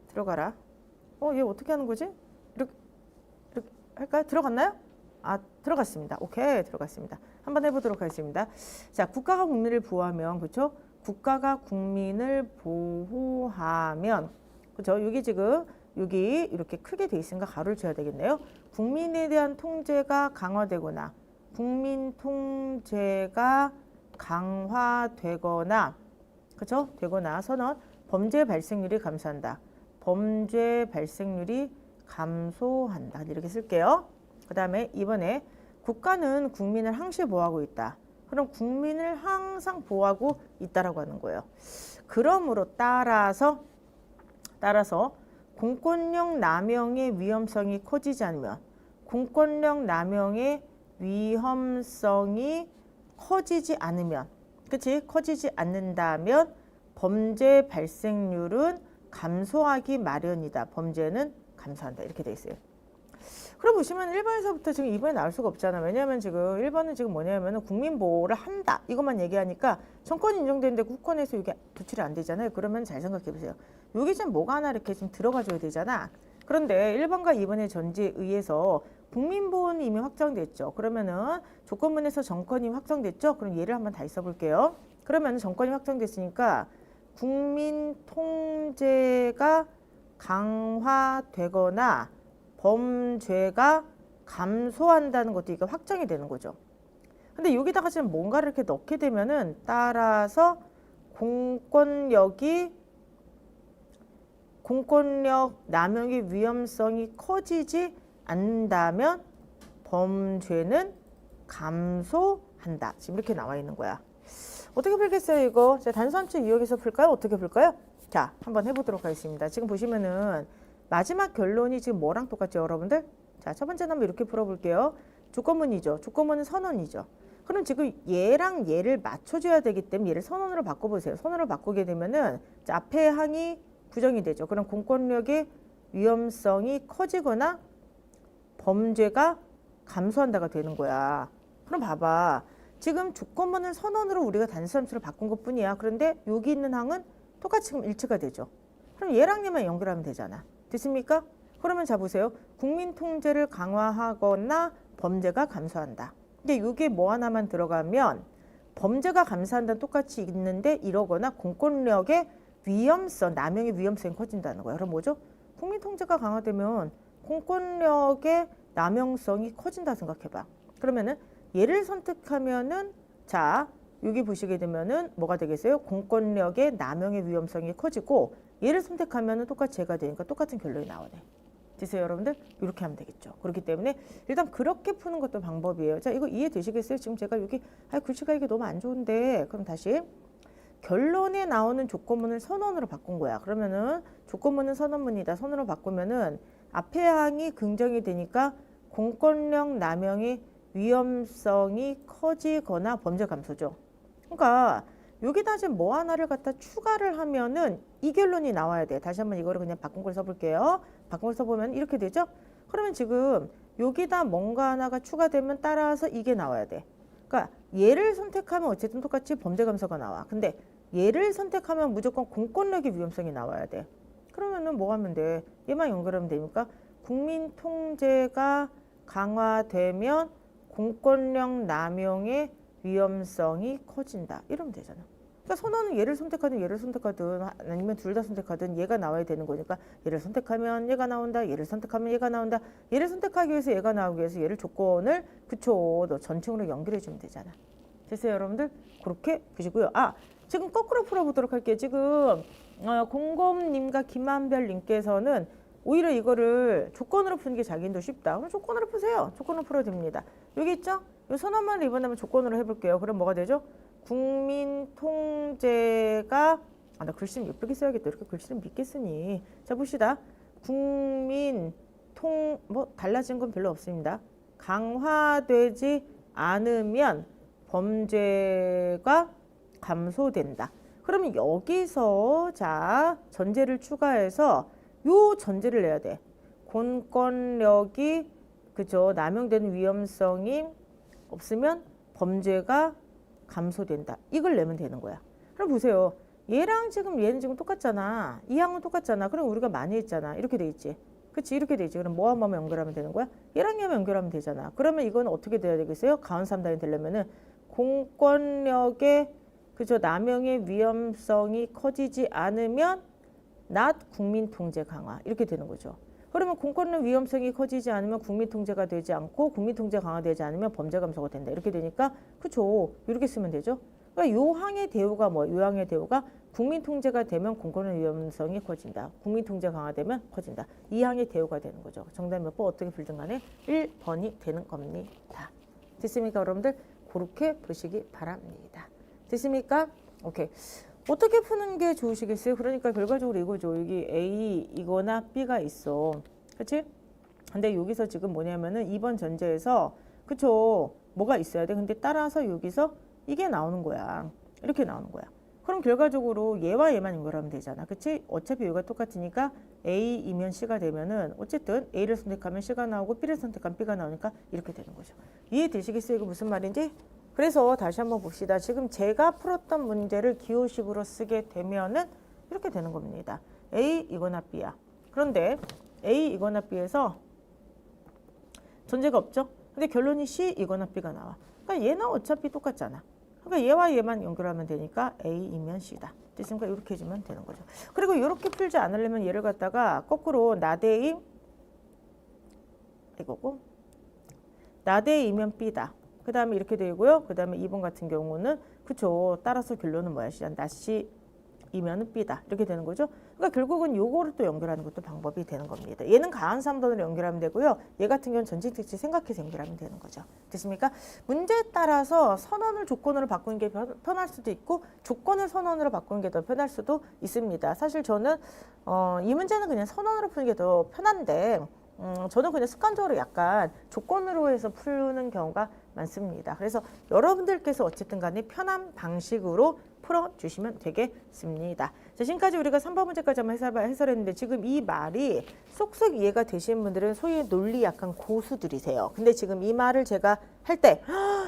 들어가라. 얘 어떻게 하는 거지? 이렇게 할까요? 들어갔나요? 아, 들어갔습니다. 오케이, 들어갔습니다. 한번 해보도록 하겠습니다. 자, 국가가 국민을 보호하면, 그렇죠? 국가가 국민을 보호하면, 그렇죠? 여기 지금 여기 이렇게 크게 돼 있으니까 가로를 쳐야 되겠네요. 국민에 대한 통제가 강화되거나, 국민 통제가 강화되거나, 그렇죠? 되거나 선언, 범죄 발생률이 감소한다. 범죄 발생률이 감소한다. 이렇게 쓸게요. 그 다음에 이번에 국가는 국민을 항시 보호하고 있다. 그럼 국민을 항상 보호하고 있다라고 하는 거예요. 그러므로 따라서 공권력 남용의 위험성이 커지지 않으면 공권력 남용의 위험성이 커지지 않으면 그치? 커지지 않는다면 범죄 발생률은 감소하기 마련이다. 범죄는 감소한다. 이렇게 돼 있어요. 그럼 보시면 1번에서부터 지금 2번에 나올 수가 없잖아. 왜냐하면 지금 1번은 지금 뭐냐면 국민보호를 한다. 이것만 얘기하니까 정권이 인정되는데 국권에서 이게 도출이 안 되잖아요. 그러면 잘 생각해 보세요. 여기 좀 뭐가 하나 이렇게 좀 들어가줘야 되잖아. 그런데 1번과 2번의 전제에 의해서 국민보호는 이미 확정됐죠. 그러면은 조건문에서 정권이 확정됐죠. 그럼 얘를 한번 다시 써볼게요. 그러면 정권이 확정됐으니까 국민 통제가 강화되거나 범죄가 감소한다는 것도 이게 확정이 되는 거죠. 근데 여기다가 지금 뭔가를 이렇게 넣게 되면은 따라서 공권력 남용의 위험성이 커지지 않는다면 범죄는 감소한다. 지금 이렇게 나와 있는 거야. 어떻게 풀겠어요, 이거? 자, 단수함수 이용해서 풀까요? 어떻게 풀까요? 자, 한번 해보도록 하겠습니다. 지금 보시면은 마지막 결론이 지금 뭐랑 똑같죠, 여러분들? 자, 첫 번째는 한번 이렇게 풀어볼게요. 조건문이죠. 조건문은 선언이죠. 그럼 지금 얘랑 얘를 맞춰줘야 되기 때문에 얘를 선언으로 바꿔보세요. 선언으로 바꾸게 되면은 자, 앞에 항이 부정이 되죠. 그럼 공권력의 위험성이 커지거나 범죄가 감소한다가 되는 거야. 그럼 봐봐. 지금 조건문을 선언으로 우리가 단수함수를 바꾼 것 뿐이야. 그런데 여기 있는 항은 똑같이 지금 일치가 되죠. 그럼 얘랑 얘만 연결하면 되잖아. 됐습니까? 그러면 자 보세요. 국민 통제를 강화하거나 범죄가 감소한다. 근데 이게 뭐 하나만 들어가면 범죄가 감소한다는 똑같이 있는데 이러거나 공권력의 위험성, 남용의 위험성이 커진다는 거예요. 그럼 뭐죠? 국민 통제가 강화되면 공권력의 남용성이 커진다 생각해봐. 그러면은 얘를 선택하면은 자 여기 보시게 되면은 뭐가 되겠어요? 공권력의 남용의 위험성이 커지고 얘를 선택하면은 똑같이 얘가 되니까 똑같은 결론이 나오네. 됐어요, 여러분들? 이렇게 하면 되겠죠. 그렇기 때문에 일단 그렇게 푸는 것도 방법이에요. 자, 이거 이해되시겠어요? 지금 제가 여기 글씨가 이게 너무 안 좋은데 그럼 다시 결론에 나오는 조건문을 선언으로 바꾼 거야. 그러면은 조건문은 선언문이다. 선언으로 바꾸면은 앞에 항이 긍정이 되니까 공권력 남용의 위험성이 커지거나 범죄 감소죠. 그러니까 여기다 지금 뭐 하나를 갖다 추가를 하면은 이 결론이 나와야 돼. 다시 한번 이거를 그냥 바꾼 걸 써볼게요. 바꾼 걸 써보면 이렇게 되죠? 그러면 지금 여기다 뭔가 하나가 추가되면 따라서 이게 나와야 돼. 그러니까 얘를 선택하면 어쨌든 똑같이 범죄 감소가 나와. 근데 얘를 선택하면 무조건 공권력의 위험성이 나와야 돼. 그러면은 뭐 하면 돼? 얘만 연결하면 됩니까? 국민 통제가 강화되면 공권력 남용의 위험성이 커진다. 이러면 되잖아. 그러니까 선언은 얘를 선택하든 얘를 선택하든 아니면 둘 다 선택하든 얘가 나와야 되는 거니까 얘를 선택하면 얘가 나온다. 얘를 선택하면 얘가 나온다. 얘를 선택하기 위해서 얘가 나오기 위해서 얘를 조건을 그쵸. 너 전층으로 연결해 주면 되잖아. 됐어요, 여러분들? 그렇게 보시고요. 아, 지금 거꾸로 풀어보도록 할게요. 지금 공검님과 김한별님께서는 오히려 이거를 조건으로 푸는 게 자기도 쉽다. 그럼 조건으로 푸세요. 조건으로 풀어도 됩니다. 여기 있죠? 이 선언만 이번에는 조건으로 해볼게요. 그럼 뭐가 되죠? 국민 통제가 나 글씨 예쁘게 써야겠다. 이렇게 글씨를 믿게 쓰니. 자, 봅시다. 국민 뭐 달라진 건 별로 없습니다. 강화되지 않으면 범죄가 감소된다. 그러면 여기서 자 전제를 추가해서 요 전제를 내야 돼. 공권력이 그죠 남용되는 위험성이 없으면 범죄가 감소된다. 이걸 내면 되는 거야. 그럼 보세요. 얘랑 지금 얘는 지금 똑같잖아. 이 항은 똑같잖아. 그럼 우리가 많이 했잖아. 이렇게 돼 있지. 그치? 이렇게 돼 있지. 그럼 뭐와 뭐만 연결하면 되는 거야? 얘랑 얘만 연결하면 되잖아. 그러면 이건 어떻게 돼야 되겠어요? 가운 3단이 되려면은 공권력의 그죠 남용의 위험성이 커지지 않으면 not 국민 통제 강화 이렇게 되는 거죠. 그러면 공권력 위험성이 커지지 않으면 국민 통제가 되지 않고 국민 통제 강화되지 않으면 범죄 감소가 된다. 이렇게 되니까 그쵸. 이렇게 쓰면 되죠. 그러니까 요 항의 대우가 뭐? 요 항의 대우가 국민 통제가 되면 공권력 위험성이 커진다. 국민 통제 강화되면 커진다. 이 항의 대우가 되는 거죠. 정답 몇 번 어떻게 풀든 간에 1번이 되는 겁니다. 됐습니까, 여러분들? 그렇게 보시기 바랍니다. 됐습니까? 오케이. 어떻게 푸는 게 좋으시겠어요? 그러니까 결과적으로 이거죠. 여기 A이거나 B가 있어. 그치? 근데 여기서 지금 뭐냐면은 2번 전제에서 그쵸? 뭐가 있어야 돼? 근데 따라서 여기서 이게 나오는 거야. 이렇게 나오는 거야. 그럼 결과적으로 얘와 얘만 연결하면 되잖아. 그치? 어차피 여기가 똑같으니까 A이면 C가 되면은 어쨌든 A를 선택하면 C가 나오고 B를 선택하면 B가 나오니까 이렇게 되는 거죠. 이해되시겠어요? 이거 무슨 말인지? 그래서 다시 한번 봅시다. 지금 제가 풀었던 문제를 기호식으로 쓰게 되면은 이렇게 되는 겁니다. A이거나 B야. 그런데 A이거나 B에서 전제가 없죠? 근데 결론이 C이거나 B가 나와. 그러니까 얘는 어차피 똑같잖아. 그러니까 얘와 얘만 연결하면 되니까 A이면 C다. 됐습니까? 이렇게 해주면 되는 거죠. 그리고 이렇게 풀지 않으려면 얘를 갖다가 거꾸로 나대이 이거고 나대이면 B다. 그 다음에 이렇게 되고요. 그 다음에 2번 같은 경우는 그쵸. 따라서 결론은 뭐야? 나시이면은 B다. 이렇게 되는 거죠. 그러니까 결국은 요거를 또 연결하는 것도 방법이 되는 겁니다. 얘는 가한 3번으로 연결하면 되고요. 얘 같은 경우는 전체 특징 생각해서 연결하면 되는 거죠. 됐습니까? 문제에 따라서 선언을 조건으로 바꾸는 게 편할 수도 있고 조건을 선언으로 바꾸는 게 더 편할 수도 있습니다. 사실 저는 이 문제는 그냥 선언으로 푸는 게 더 편한데 저는 그냥 습관적으로 약간 조건으로 해서 푸는 경우가 많습니다. 그래서 여러분들께서 어쨌든 간에 편한 방식으로 풀어주시면 되겠습니다. 자, 지금까지 우리가 3번 문제까지 한번 해설했는데 지금 이 말이 쏙쏙 이해가 되시는 분들은 소위 논리 약간 고수들이세요. 근데 지금 이 말을 제가 할 때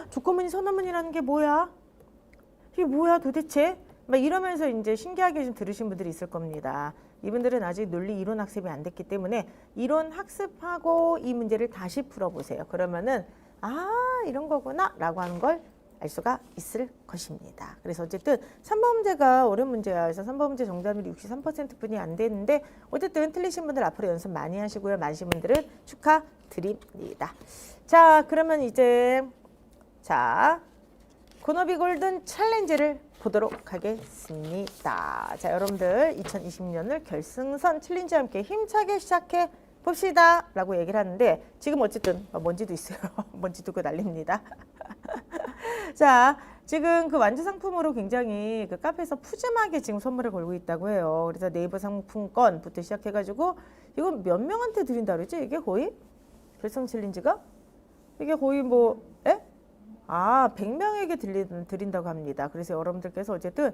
조건문이 선언문이라는 게 뭐야? 이게 뭐야 도대체? 막 이러면서 이제 신기하게 좀 들으신 분들이 있을 겁니다. 이분들은 아직 논리 이론 학습이 안 됐기 때문에 이론 학습하고 이 문제를 다시 풀어보세요. 그러면은 이런 거구나 라고 하는 걸 알 수가 있을 것입니다. 그래서 어쨌든 3번 문제가 어려운 문제야. 그래서 3번 문제 정답률이 63%뿐이 안 되는데 어쨌든 틀리신 분들 앞으로 연습 많이 하시고요. 많으신 분들은 축하드립니다. 자, 그러면 이제 코너비 골든 챌린지를 보도록 하겠습니다. 자, 여러분들 2020년을 결승선 챌린지와 함께 힘차게 시작해 봅시다 라고 얘기를 하는데 지금 어쨌든 먼지도 있어요. 먼지도 그 난립니다. 자, 지금 그 완주 상품으로 굉장히 그 카페에서 푸짐하게 지금 선물을 걸고 있다고 해요. 그래서 네이버 상품권부터 시작해가지고 이거 몇 명한테 드린다 그랬지? 이게 거의 결승 챌린지가 이게 거의 뭐, 에? 아, 100명에게 드린다고 합니다. 그래서 여러분들께서 어쨌든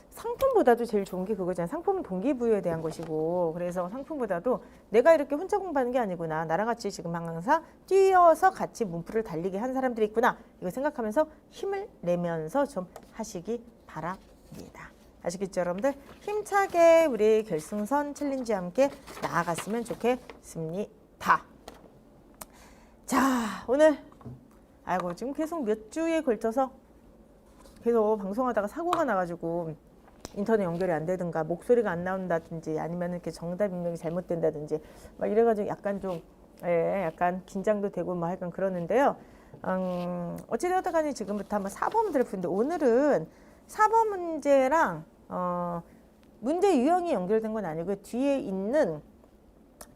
상품보다도 제일 좋은 게 그거잖아요. 상품은 동기부여에 대한 것이고, 그래서 상품보다도 내가 이렇게 혼자 공부하는 게 아니구나. 나랑 같이 지금 항상 뛰어서 같이 문풀을 달리게 한 사람들이 있구나. 이거 생각하면서 힘을 내면서 좀 하시기 바랍니다. 아시겠죠, 여러분들? 힘차게 우리 결승선 챌린지와 함께 나아갔으면 좋겠습니다. 자, 오늘 아이고 지금 계속 몇 주에 걸쳐서 계속 방송하다가 사고가 나가지고 인터넷 연결이 안 되든가 목소리가 안 나온다든지 아니면 이렇게 정답 입력이 잘못된다든지 막 이래가지고 약간 좀 약간 긴장도 되고 뭐 약간 그러는데요. 어찌되었든 간에 지금부터 한번 4번 문제를 푸는데 오늘은 4번 문제랑 문제 유형이 연결된 건 아니고 뒤에 있는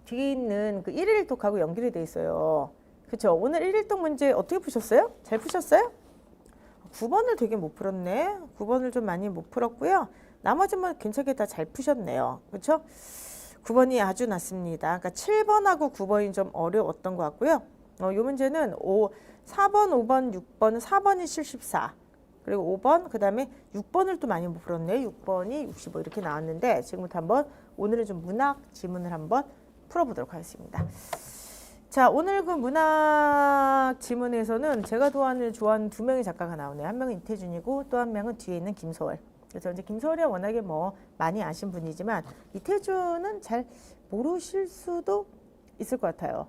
그 1일독하고 연결이 돼 있어요. 그렇죠? 오늘 1일독 문제 어떻게 푸셨어요? 잘 푸셨어요? 9번을 되게 못 풀었네. 9번을 좀 많이 못 풀었고요. 나머지 뭐 괜찮게 다 잘 푸셨네요. 그렇죠? 9번이 아주 낮습니다. 그러니까 7번하고 9번이 좀 어려웠던 것 같고요. 이 문제는 4번, 5번, 6번, 4번이 74. 그리고 5번, 그 다음에 6번을 또 많이 못 풀었네요. 6번이 65 이렇게 나왔는데 지금부터 한번 오늘은 좀 문학 지문을 한번 풀어보도록 하겠습니다. 자, 오늘 그 문학 지문에서는 제가 좋아하는 두 명의 작가가 나오네요. 한 명은 이태준이고 또 한 명은 뒤에 있는 김소월. 그래서 이제 김소월이 워낙에 뭐 많이 아신 분이지만 이태준은 잘 모르실 수도 있을 것 같아요.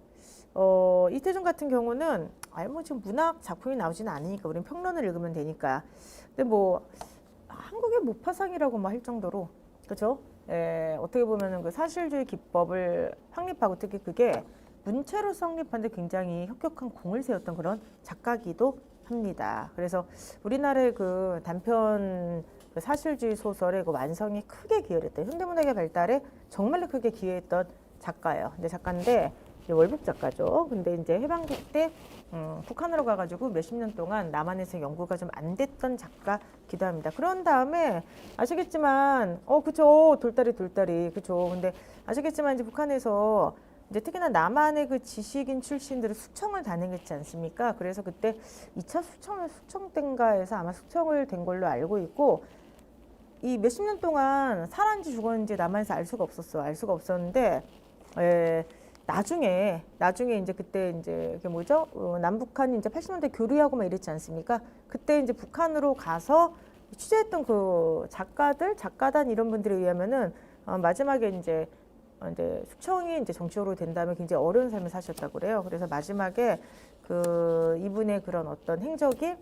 이태준 같은 경우는 뭐 지금 문학 작품이 나오지는 않으니까 우리는 평론을 읽으면 되니까. 근데 뭐 한국의 모파상이라고 뭐 할 정도로 그렇죠? 어떻게 보면은 그 사실주의 기법을 확립하고 특히 그게 문체로 성립하는데 굉장히 혁혁한 공을 세웠던 그런 작가기도 합니다. 그래서 우리나라의 그 단편 그 사실주의 소설의 그 완성에 크게 기여했던 현대문학의 발달에 정말로 크게 기여했던 작가예요. 근데 작가인데 월북 작가죠. 근데 이제 해방기 때 북한으로 가가지고 몇십 년 동안 남한에서 연구가 좀 안 됐던 작가기도 합니다. 그런 다음에 아시겠지만, 그쵸, 돌다리, 그쵸. 근데 아시겠지만 이제 북한에서 이제 특히나 남한의 그 지식인 출신들을 숙청을 단행했지 않습니까? 그래서 그때 2차 숙청된가에서 아마 숙청을 된 걸로 알고 있고, 이 몇십 년 동안 살았는지 죽었는지 남한에서 알 수가 없었는데, 나중에 이제 그때 이제 그게 뭐죠? 남북한이 이제 80년대 교류하고 막 이랬지 않습니까? 그때 이제 북한으로 가서 취재했던 그 작가단 이런 분들에 의하면은 마지막에 이제 숙청이 이제 정치적으로 된 다음에 굉장히 어려운 삶을 사셨다고 그래요. 그래서 마지막에 그 이분의 그런 어떤 행적이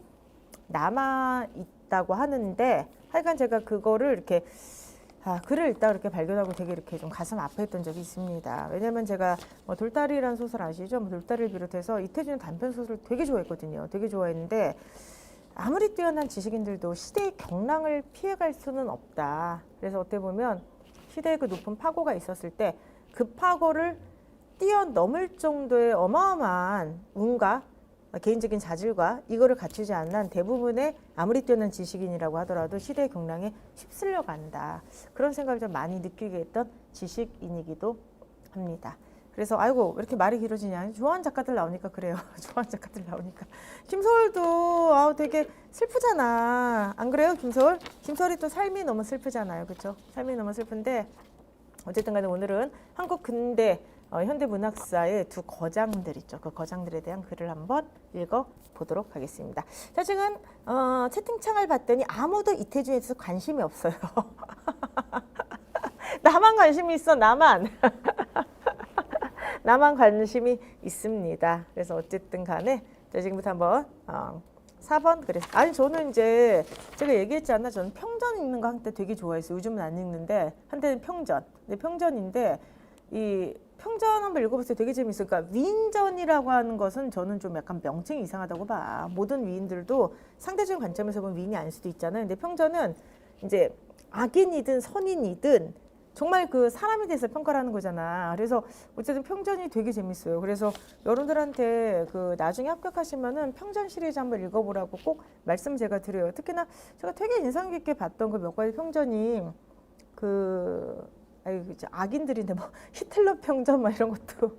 남아 있다고 하는데 하여간 제가 그거를 이렇게 글을 읽다가 이렇게 발견하고 되게 이렇게 좀 가슴 아파했던 적이 있습니다. 왜냐면 제가 돌다리라는 소설 아시죠? 돌다리를 비롯해서 이태준의 단편 소설을 되게 좋아했거든요. 되게 좋아했는데 아무리 뛰어난 지식인들도 시대의 경랑을 피해갈 수는 없다. 그래서 어떻게 보면 시대의 그 높은 파고가 있었을 때 그 파고를 뛰어넘을 정도의 어마어마한 운과 개인적인 자질과 이거를 갖추지 않는 대부분의 아무리 뛰어난 지식인이라고 하더라도 시대의 경랑에 휩쓸려 간다. 그런 생각을 좀 많이 느끼게 했던 지식인이기도 합니다. 그래서 아이고 왜 이렇게 말이 길어지냐. 좋아하는 작가들 나오니까 그래요. 좋아하는 작가들 나오니까. 김소월도 되게 슬프잖아. 안 그래요? 김소월이 또 삶이 너무 슬프잖아요. 그렇죠? 삶이 너무 슬픈데 어쨌든 간에 오늘은 한국 근대 현대 문학사의 두 거장들 있죠. 그 거장들에 대한 글을 한번 읽어보도록 하겠습니다. 자, 지금 채팅창을 봤더니 아무도 이태준에 대해서 관심이 없어요. 나만 관심이 있어. 나만 관심이 있습니다. 그래서 어쨌든 간에 자, 지금부터 한번 4번 그래. 아니 저는 이제 제가 얘기했지 않나 저는 평전 읽는 거 한때 되게 좋아했어요. 요즘은 안 읽는데 한때는 평전. 근데 평전인데 이 평전 한번 읽어보세요. 되게 재밌어요. 그러니까 위인전이라고 하는 것은 저는 좀 약간 명칭이 이상하다고 봐. 모든 위인들도 상대적인 관점에서 보면 위인이 아닐 수도 있잖아요. 근데 평전은 이제 악인이든 선인이든 정말 그 사람에 대해서 평가를 하는 거잖아. 그래서 어쨌든 평전이 되게 재밌어요. 그래서 여러분들한테 그 나중에 합격하시면은 평전 시리즈 한번 읽어보라고 꼭 말씀 제가 드려요. 특히나 제가 되게 인상 깊게 봤던 그 몇 가지 평전이 악인들인데 뭐 히틀러 평전 막 이런 것도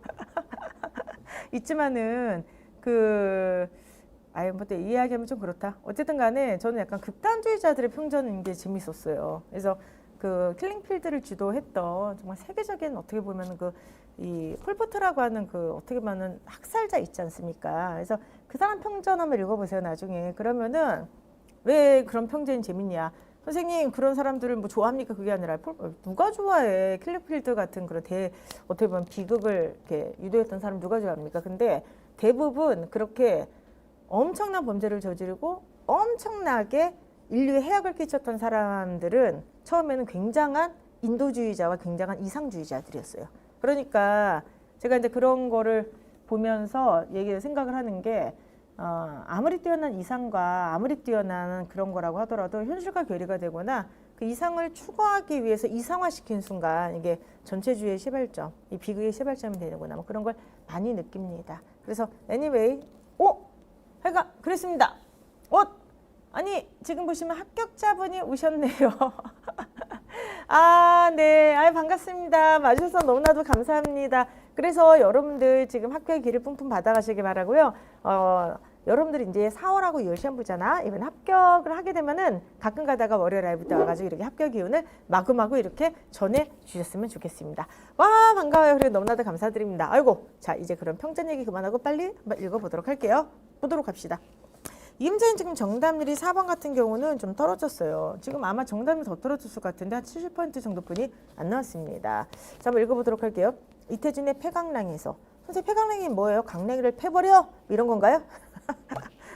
있지만은 뭐또 이야기하면 좀 그렇다. 어쨌든 간에 저는 약간 극단주의자들의 평전인 게 재밌었어요. 그래서 그 킬링필드를 주도했던 정말 세계적인 어떻게 보면 이 폴포트라고 하는 어떻게 보면 학살자 있지 않습니까? 그래서 그 사람 평전 한번 읽어보세요, 나중에. 그러면은 왜 그런 평전이 재밌냐? 선생님 그런 사람들을 뭐 좋아합니까? 그게 아니라 누가 좋아해? 킬링필드 같은 그런 어떻게 보면 비극을 이렇게 유도했던 사람 누가 좋아합니까? 근데 대부분 그렇게 엄청난 범죄를 저지르고 엄청나게 인류에 해악을 끼쳤던 사람들은 처음에는 굉장한 인도주의자와 굉장한 이상주의자들이었어요. 그러니까 제가 이제 그런 거를 보면서 생각을 하는 게 아무리 뛰어난 이상과 아무리 뛰어난 그런 거라고 하더라도 현실과 괴리가 되거나 그 이상을 추구하기 위해서 이상화시킨 순간 이게 전체주의의 시발점, 이 비극의 시발점이 되는구나 뭐 그런 걸 많이 느낍니다. 그래서 anyway, 하여간 그랬습니다. 아니 지금 보시면 합격자분이 오셨네요. 네. 반갑습니다. 와주셔서 너무나도 감사합니다. 그래서 여러분들 지금 학교의 길을 뿜뿜 받아가시기 바라고요. 여러분들이 이제 4월하고 2월 시험 보잖아. 이번 합격을 하게 되면은 가끔 가다가 월요일 라이브 와가지고 이렇게 합격 기운을 마구마구 이렇게 전해주셨으면 좋겠습니다. 와, 반가워요. 그리고 너무나도 감사드립니다. 아이고, 자, 이제 그럼 평전 얘기 그만하고 빨리 한번 읽어보도록 할게요. 보도록 합시다. 이음자인 지금 정답률이 4번 같은 경우는 좀 떨어졌어요. 지금 아마 정답률이 더 떨어졌을 것 같은데 한 70% 정도뿐이 안 나왔습니다. 자, 한번 읽어보도록 할게요. 이태준의 폐강량에서. 선생님 폐강량이 뭐예요? 강냉이를 패버려? 이런 건가요?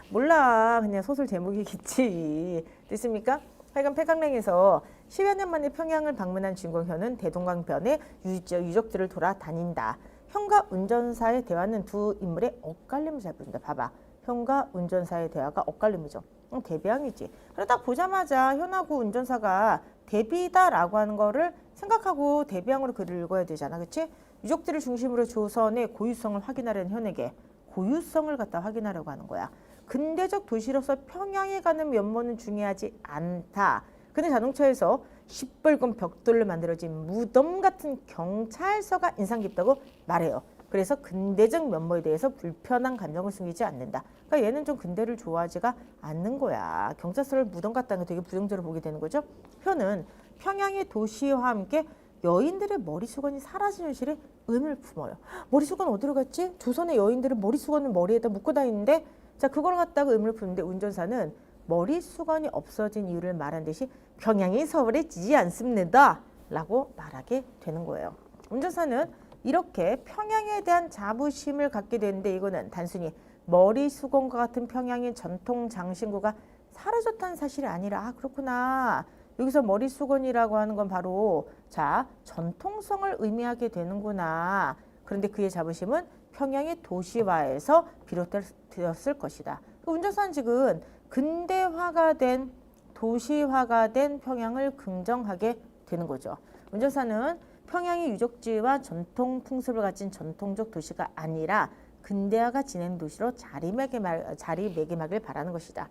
몰라. 그냥 소설 제목이겠지. 됐습니까? 하여간 폐강량에서 10여 년 만에 평양을 방문한 주인공 현은 대동강변에 유적지를 돌아다닌다. 현과 운전사의 대화는 두 인물의 엇갈림을 잘 보인다. 봐봐. 현과 운전사의 대화가 엇갈림이죠. 대비양이지. 그러다 보자마자 현하고 운전사가 대비다라고 하는 거를 생각하고 대비양으로 글을 읽어야 되잖아. 그치? 유적지를 중심으로 조선의 고유성을 확인하려는 현에게 고유성을 갖다 확인하려고 하는 거야. 근대적 도시로서 평양에 가는 면모는 중요하지 않다. 근데 자동차에서 시뻘건 벽돌로 만들어진 무덤 같은 경찰서가 인상 깊다고 말해요. 그래서 근대적 면모에 대해서 불편한 감정을 숨기지 않는다. 그러니까 얘는 좀 근대를 좋아하지가 않는 거야. 경찰서를 무덤 같다는 게 되게 부정적으로 보게 되는 거죠. 현은 평양의 도시와 함께 여인들의 머리수건이 사라진 현실에 의문을 품어요. 머리수건 어디로 갔지? 조선의 여인들은 머리수건을 머리에다 묶고 다니는데 자 그걸 갖다가 의문을 푸는데 운전사는 머리수건이 없어진 이유를 말한 듯이 평양이 서울에 지지 않습니다. 라고 말하게 되는 거예요. 운전사는 이렇게 평양에 대한 자부심을 갖게 되는데 이거는 단순히 머리수건과 같은 평양의 전통 장신구가 사라졌다는 사실이 아니라 그렇구나. 여기서 머리수건이라고 하는 건 바로 자 전통성을 의미하게 되는구나. 그런데 그의 자부심은 평양의 도시화에서 비롯되었을 것이다. 운전사는 지금 근대화가 된 도시화가 된 평양을 긍정하게 되는 거죠. 운전사는 평양이 유적지와 전통 풍습을 가진 전통적 도시가 아니라 근대화가 진행 도시로 자리매김하길 바라는 것이다.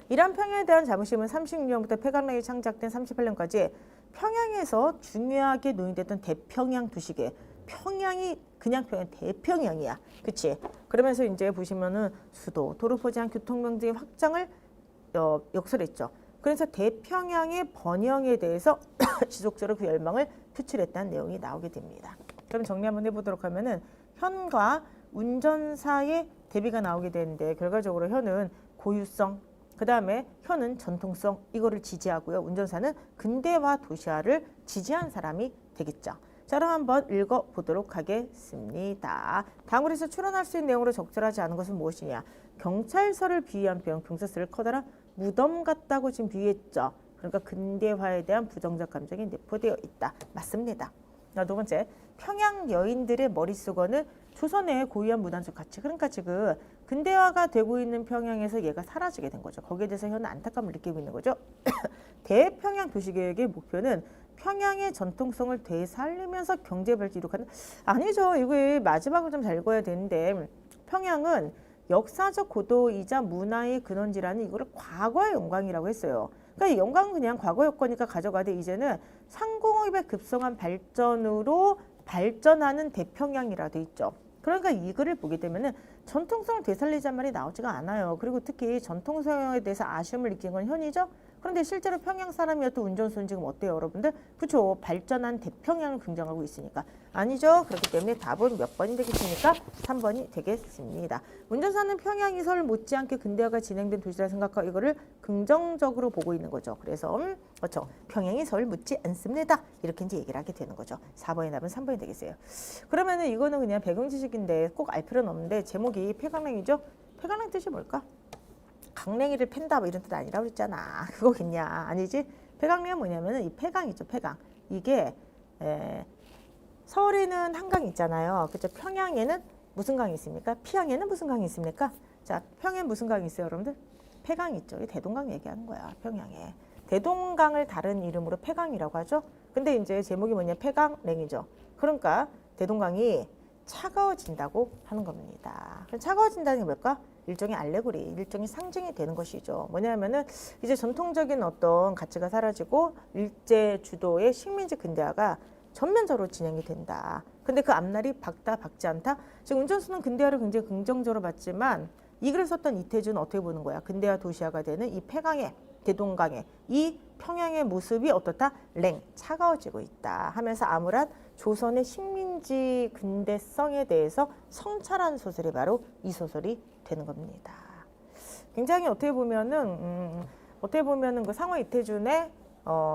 이러한 평양에 대한 자부심은 36년부터 폐강량이 창작된 38년까지 평양에서 중요하게 논의됐던 대평양 두시계. 평양이 그냥 평양 대평양이야. 그치? 그러면서 이제 보시면은 수도, 도로 포장, 교통명 등의 확장을 역설했죠. 그래서 대평양의 번영에 대해서 지속적으로 그 열망을 표출했다는 내용이 나오게 됩니다. 그럼 정리 한번 해보도록 하면은 현과 운전사의 대비가 나오게 되는데 결과적으로 현은 고유성, 그 다음에 현은 전통성 이거를 지지하고요. 운전사는 근대화 도시화를 지지한 사람이 되겠죠. 자 그럼 한번 읽어보도록 하겠습니다. 다음으로 해서 추론할 수 있는 내용으로 적절하지 않은 것은 무엇이냐. 경찰서를 비유한 표현, 경찰서를 커다란 무덤 같다고 지금 비유했죠. 그러니까 근대화에 대한 부정적 감정이 내포되어 있다. 맞습니다. 두 번째, 평양 여인들의 머리수건은 조선의 고유한 문화적 가치. 그러니까 지금 근대화가 되고 있는 평양에서 얘가 사라지게 된 거죠. 거기에 대해서 현은 안타까움을 느끼고 있는 거죠. 대평양 도시계획의 목표는 평양의 전통성을 되살리면서 경제발전을 이룩하는 아니죠. 이거 마지막으로 좀 잘 읽어야 되는데 평양은 역사적 고도이자 문화의 근원지라는 이거를 과거의 영광이라고 했어요. 그러니까 이 영광은 그냥 과거 여건이니까 가져가되 이제는 상공업의 급성한 발전으로 발전하는 대평양이라 돼 있죠. 그러니까 이 글을 보게 되면은 전통성을 되살리자는 말이 나오지가 않아요. 그리고 특히 전통성에 대해서 아쉬움을 느낀 건 현이죠. 그런데 실제로 평양 사람이었던 운전수는 지금 어때요, 여러분들? 그렇죠. 발전한 대평양을 긍정하고 있으니까. 아니죠. 그렇기 때문에 답은 몇 번이 되겠습니까? 3번이 되겠습니다. 운전사는 평양이 서울 못지않게 근대화가 진행된 도시라 생각하고 이거를 긍정적으로 보고 있는 거죠. 그래서 그렇죠. 평양이 서울 묻지 않습니다. 이렇게 이제 얘기를 하게 되는 거죠. 4번의 답은 3번이 되겠어요. 그러면은 이거는 그냥 배경 지식인데 꼭 알 필요는 없는데 제목이 폐강냉이죠. 폐강냉 뜻이 뭘까? 강냉이를 팬다 뭐 이런 뜻 아니라고 그랬잖아. 그거겠냐? 아니지? 폐강냉은 뭐냐면은 이 폐강이죠. 폐강. 이게 서울에는 한강이 있잖아요. 그렇죠? 평양에는 무슨 강이 있습니까? 피양에는 무슨 강이 있습니까? 자, 평양에 무슨 강이 있어요, 여러분들? 폐강이 있죠. 이 대동강 얘기하는 거야, 평양에. 대동강을 다른 이름으로 폐강이라고 하죠. 근데 이제 제목이 뭐냐? 폐강냉이죠. 그러니까 대동강이 차가워진다고 하는 겁니다. 차가워진다는 게 뭘까? 일종의 알레고리, 일종의 상징이 되는 것이죠. 뭐냐면은 이제 전통적인 어떤 가치가 사라지고 일제 주도의 식민지 근대화가 전면적으로 진행이 된다. 근데 그 앞날이 박지 않다. 지금 운전수는 근대화를 굉장히 긍정적으로 봤지만 이 글을 썼던 이태준은 어떻게 보는 거야? 근대화 도시화가 되는 이 폐강의 대동강의 이 평양의 모습이 어떻다? 차가워지고 있다 하면서 암울한 조선의 식민지 근대성에 대해서 성찰한 소설이 바로 이 소설이 되는 겁니다. 굉장히 어떻게 보면은 그 상호 이태준의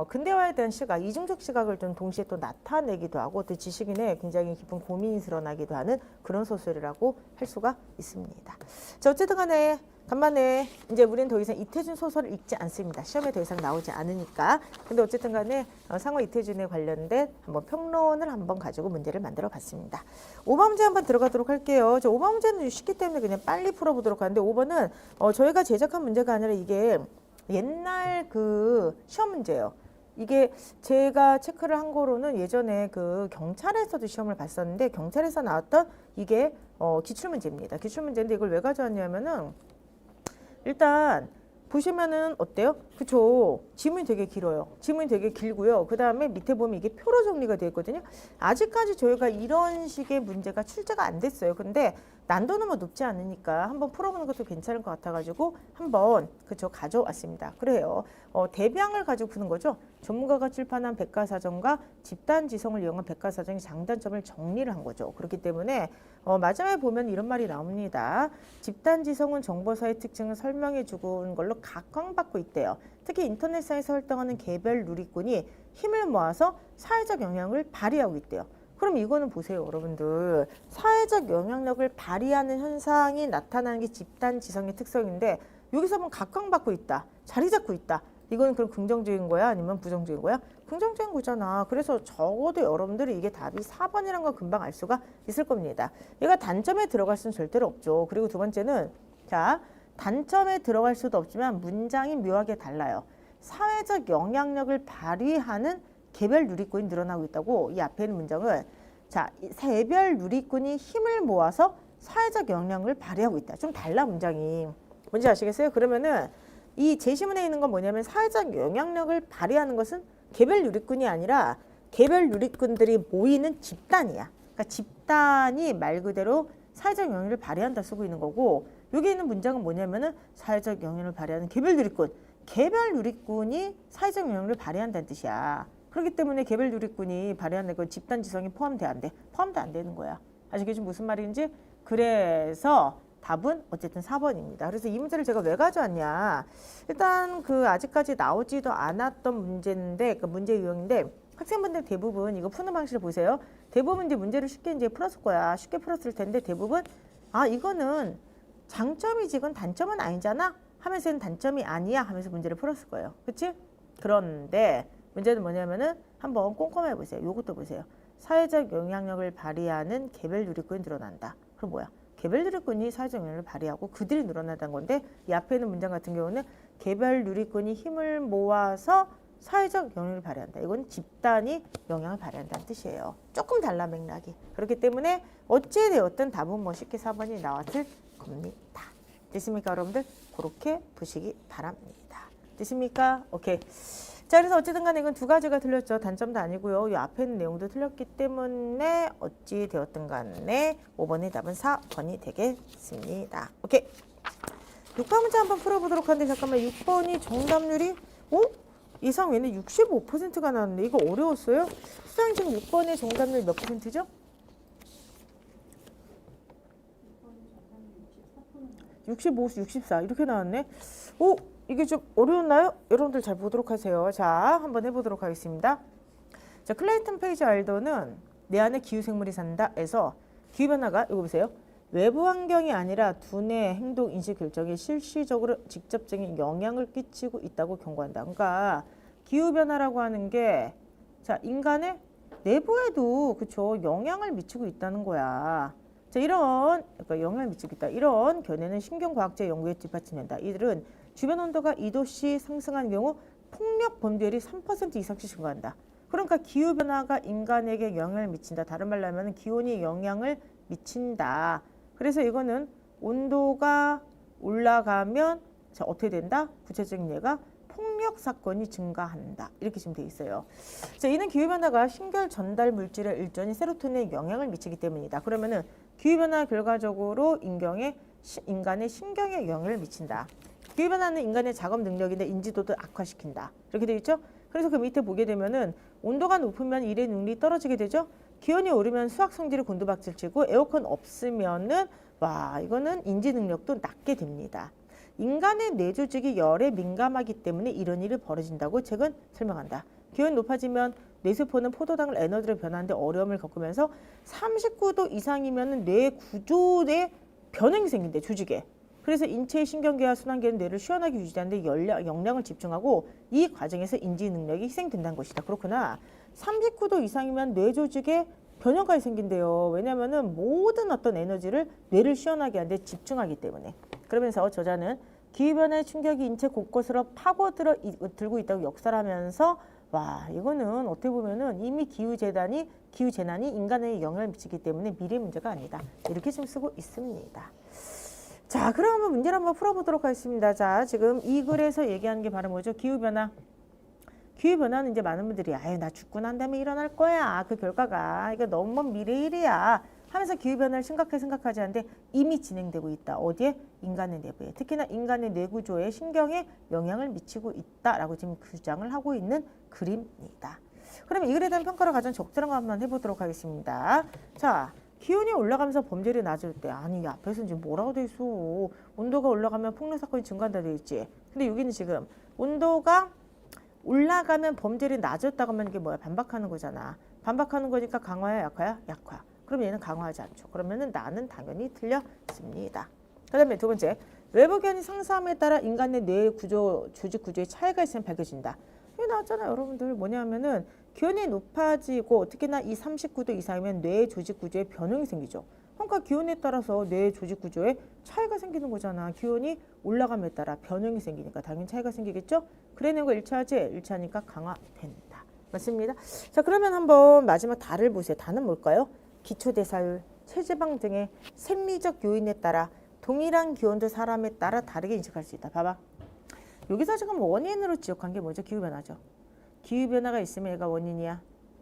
근대화에 대한 시각, 이중적 시각을 좀 동시에 또 나타내기도 하고 또 지식인의 굉장히 깊은 고민이 드러나기도 하는 그런 소설이라고 할 수가 있습니다. 자, 어쨌든 간에 간만에 이제 우리는 더 이상 이태준 소설을 읽지 않습니다. 시험에 더 이상 나오지 않으니까. 근데 어쨌든 간에 상호 이태준에 관련된 한번 평론을 한번 가지고 문제를 만들어 봤습니다. 5번 문제 한번 들어가도록 할게요. 5번 문제는 쉽기 때문에 그냥 빨리 풀어보도록 하는데 5번은 저희가 제작한 문제가 아니라 이게 옛날 그 시험 문제예요. 이게 제가 체크를 한 거로는 예전에 그 경찰에서도 시험을 봤었는데 경찰에서 나왔던 이게 기출문제입니다. 기출문제인데 이걸 왜 가져왔냐면은 일단 보시면은 어때요? 그쵸? 지문이 되게 길어요. 지문이 되게 길고요. 그 다음에 밑에 보면 이게 표로 정리가 되어 있거든요. 아직까지 저희가 이런 식의 문제가 출제가 안 됐어요. 근데 난도는 뭐 높지 않으니까 한번 풀어보는 것도 괜찮을 것 같아가지고 한번 그쵸 가져왔습니다. 그래요. 대비항을 가지고 푸는 거죠. 전문가가 출판한 백과사전과 집단지성을 이용한 백과사전의 장단점을 정리를 한 거죠. 그렇기 때문에 마지막에 보면 이런 말이 나옵니다. 집단지성은 정보사의 특징을 설명해 주는 걸로 각광받고 있대요. 특히 인터넷상에서 활동하는 개별 누리꾼이 힘을 모아서 사회적 영향을 발휘하고 있대요. 그럼 이거는 보세요, 여러분들. 사회적 영향력을 발휘하는 현상이 나타나는 게 집단지성의 특성인데 여기서 보면 각광받고 있다, 자리 잡고 있다. 이거는 그럼 긍정적인 거야? 아니면 부정적인 거야? 긍정적인 거잖아. 그래서 적어도 여러분들이 이게 답이 4번이라는 걸 금방 알 수가 있을 겁니다. 얘가 단점에 들어갈 수는 절대로 없죠. 그리고 두 번째는 자, 단점에 들어갈 수도 없지만 문장이 묘하게 달라요. 사회적 영향력을 발휘하는 개별 누리꾼이 늘어나고 있다고 이 앞에 있는 문장을 자, 개별 누리꾼이 힘을 모아서 사회적 영향을 발휘하고 있다. 좀 달라 문장이. 뭔지 아시겠어요? 그러면은 이 제시문에 있는 건 뭐냐면 사회적 영향력을 발휘하는 것은 개별 누리꾼이 아니라 개별 누리꾼들이 모이는 집단이야. 그러니까 집단이 말 그대로 사회적 영향을 발휘한다 쓰고 있는 거고 여기 있는 문장은 뭐냐면은 사회적 영향을 발휘하는 개별 누리꾼. 개별 누리꾼이 사회적 영향을 발휘한다는 뜻이야. 그렇기 때문에 개별 누리꾼이 발휘하는 그 집단 지성이 포함돼 안 돼? 포함도 안 되는 거야. 아시겠지? 무슨 말인지? 그래서 답은 어쨌든 4번입니다. 그래서 이 문제를 제가 왜 가져왔냐? 일단 그 아직까지 나오지도 않았던 문제인데 그 문제 유형인데 학생분들 대부분 이거 푸는 방식을 보세요. 대부분 이제 문제를 쉽게 이제 풀었을 거야. 쉽게 풀었을 텐데 대부분 이거는 장점이지 이건 단점은 아니잖아 하면서는 단점이 아니야 하면서 문제를 풀었을 거예요. 그치? 그런데 문제는 뭐냐면은 한번 꼼꼼해 보세요. 요것도 보세요. 사회적 영향력을 발휘하는 개별 누리꾼이 늘어난다. 그럼 뭐야? 개별 누리꾼이 사회적 영향을 발휘하고 그들이 늘어난다는 건데 이 앞에 있는 문장 같은 경우는 개별 누리꾼이 힘을 모아서 사회적 영향을 발휘한다. 이건 집단이 영향을 발휘한다는 뜻이에요. 조금 달라 맥락이. 그렇기 때문에 어찌되었든 답은 뭐 쉽게 4번이 나왔을 겁니다. 됐습니까 여러분들? 그렇게 보시기 바랍니다. 됐습니까? 오케이. 자, 그래서 어쨌든 간에 이건 두 가지가 틀렸죠. 단점도 아니고요. 이 앞에 있는 내용도 틀렸기 때문에 어찌 되었든 간에 5번의 답은 4번이 되겠습니다. 오케이. 6번 문제 한번 풀어보도록 하는데 잠깐만 6번이 정답률이 이상 왜네 65%가 나왔는데 이거 어려웠어요? 수상 지금 6번의 정답률 몇 %죠? 65, 64 이렇게 나왔네. 이게 좀 어려웠나요? 여러분들 잘 보도록 하세요. 자, 한번 해보도록 하겠습니다. 자, 클레이턴 페이지 알더는 내 안에 기후생물이 산다에서 기후변화가 이거 보세요. 외부 환경이 아니라 두뇌 행동 인식 결정에 실질적으로 직접적인 영향을 끼치고 있다고 경고한다. 그러니까 기후변화라고 하는 게 자, 인간의 내부에도 그쵸 영향을 미치고 있다는 거야. 자, 이런 그러니까 영향을 미치고 있다. 이런 견해는 신경과학자 연구에 뒷받침된다. 이들은 주변 온도가 2도씨 상승한 경우 폭력 범죄율이 3% 이상씩 증가한다. 그러니까 기후변화가 인간에게 영향을 미친다. 다른 말로 하면 기온이 영향을 미친다. 그래서 이거는 온도가 올라가면 자, 어떻게 된다? 구체적인 예가 폭력 사건이 증가한다. 이렇게 지금 돼 있어요. 자, 이는 기후변화가 신결 전달 물질의 일전이 세로토닌에 영향을 미치기 때문이다. 그러면은 기후변화 결과적으로 인간의 신경에 영향을 미친다. 기후변화는 인간의 작업 능력인데 인지도도 악화시킨다. 이렇게 되어 있죠? 그래서 그 밑에 보게 되면은 온도가 높으면 일의 능률이 떨어지게 되죠? 기온이 오르면 수학 성질이 곤두박질치고 에어컨 없으면은 이거는 인지 능력도 낮게 됩니다. 인간의 뇌 조직이 열에 민감하기 때문에 이런 일이 벌어진다고 책은 설명한다. 기온이 높아지면 뇌세포는 포도당을 에너지로 변하는데 어려움을 겪으면서 39도 이상이면 뇌 구조에 변형이 생긴대, 조직에. 그래서 인체의 신경계와 순환계는 뇌를 시원하게 유지하는데 영양을 집중하고 이 과정에서 인지 능력이 희생된다는 것이다. 그렇구나. 39도 이상이면 뇌 조직에 변형까지 생긴대요. 왜냐하면 모든 어떤 에너지를 뇌를 시원하게 하는데 집중하기 때문에. 그러면서 저자는 기후변화의 충격이 인체 곳곳으로 파고들고 있다고 역사를 하면서 이거는 어떻게 보면은 이미 기후재난이 인간에게 영향을 미치기 때문에 미래 문제가 아니다. 이렇게 지금 쓰고 있습니다. 자, 그러면 문제를 한번 풀어보도록 하겠습니다. 자, 지금 이 글에서 얘기하는 게 바로 뭐죠? 기후변화. 기후변화는 이제 많은 분들이 나 죽고 난 다음에 일어날 거야. 그 결과가 이거 너무 먼 미래 일이야. 하면서 기후변화를 심각하게 생각하지 않는데 이미 진행되고 있다. 어디에? 인간의 내부에. 특히나 인간의 뇌구조에 신경에 영향을 미치고 있다라고 지금 주장을 하고 있는 글입니다. 그러면 이 글에 대한 평가를 가장 적절한 거 한번 해보도록 하겠습니다. 자, 기온이 올라가면서 범죄율이 낮을 때 이 앞에서 지금 뭐라고 돼 있어? 온도가 올라가면 폭력 사건이 증가한다 돼 있지. 근데 여기는 지금 온도가 올라가면 범죄율이 낮았다고 하면 이게 뭐야? 반박하는 거잖아. 반박하는 거니까 강화야, 약화야? 약화. 그럼 얘는 강화하지 않죠. 그러면은 나는 당연히 틀렸습니다. 그 다음에 두 번째, 외부 기온이 상승함에 따라 인간의 뇌 구조, 조직 구조에 차이가 있으면 밝혀진다. 이게 나왔잖아요, 여러분들. 뭐냐면은 기온이 높아지고 특히나 이 39도 이상이면 뇌 조직 구조에 변형이 생기죠. 그러니까 기온에 따라서 뇌 조직 구조에 차이가 생기는 거잖아. 기온이 올라감에 따라 변형이 생기니까 당연히 차이가 생기겠죠. 그래는 거 1차지? 1차니까 강화된다. 맞습니다. 자, 그러면 한번 마지막 다를 보세요. 다는 뭘까요? 기초대사율, 체지방 등의 생리적 요인에 따라 동일한 기온도 사람에 따라 다르게 인식할 수 있다. 봐봐. 여기서 지금 원인으로 지적한 게 뭐죠? 기후변화죠. 기후변화가 있으면 얘가 원인이야.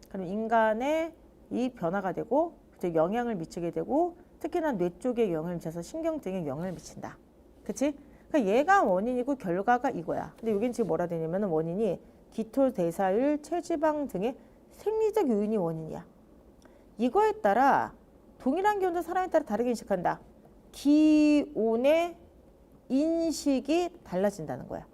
그럼 인간의 이 변화가 되고 영향을 미치게 되고 특히나 뇌 쪽에 영향을 미쳐서 신경등에 영향을 미친다. 그치? 그러니까 얘가 원인이고 결과가 이거야. 근데 여긴 지금 뭐라 되냐면 원인이 기초대사율, 체지방 등의 생리적 요인이 원인이야. 이거에 따라 동일한 기온도 사람에 따라 다르게 인식한다. 기온의 인식이 달라진다는 거야.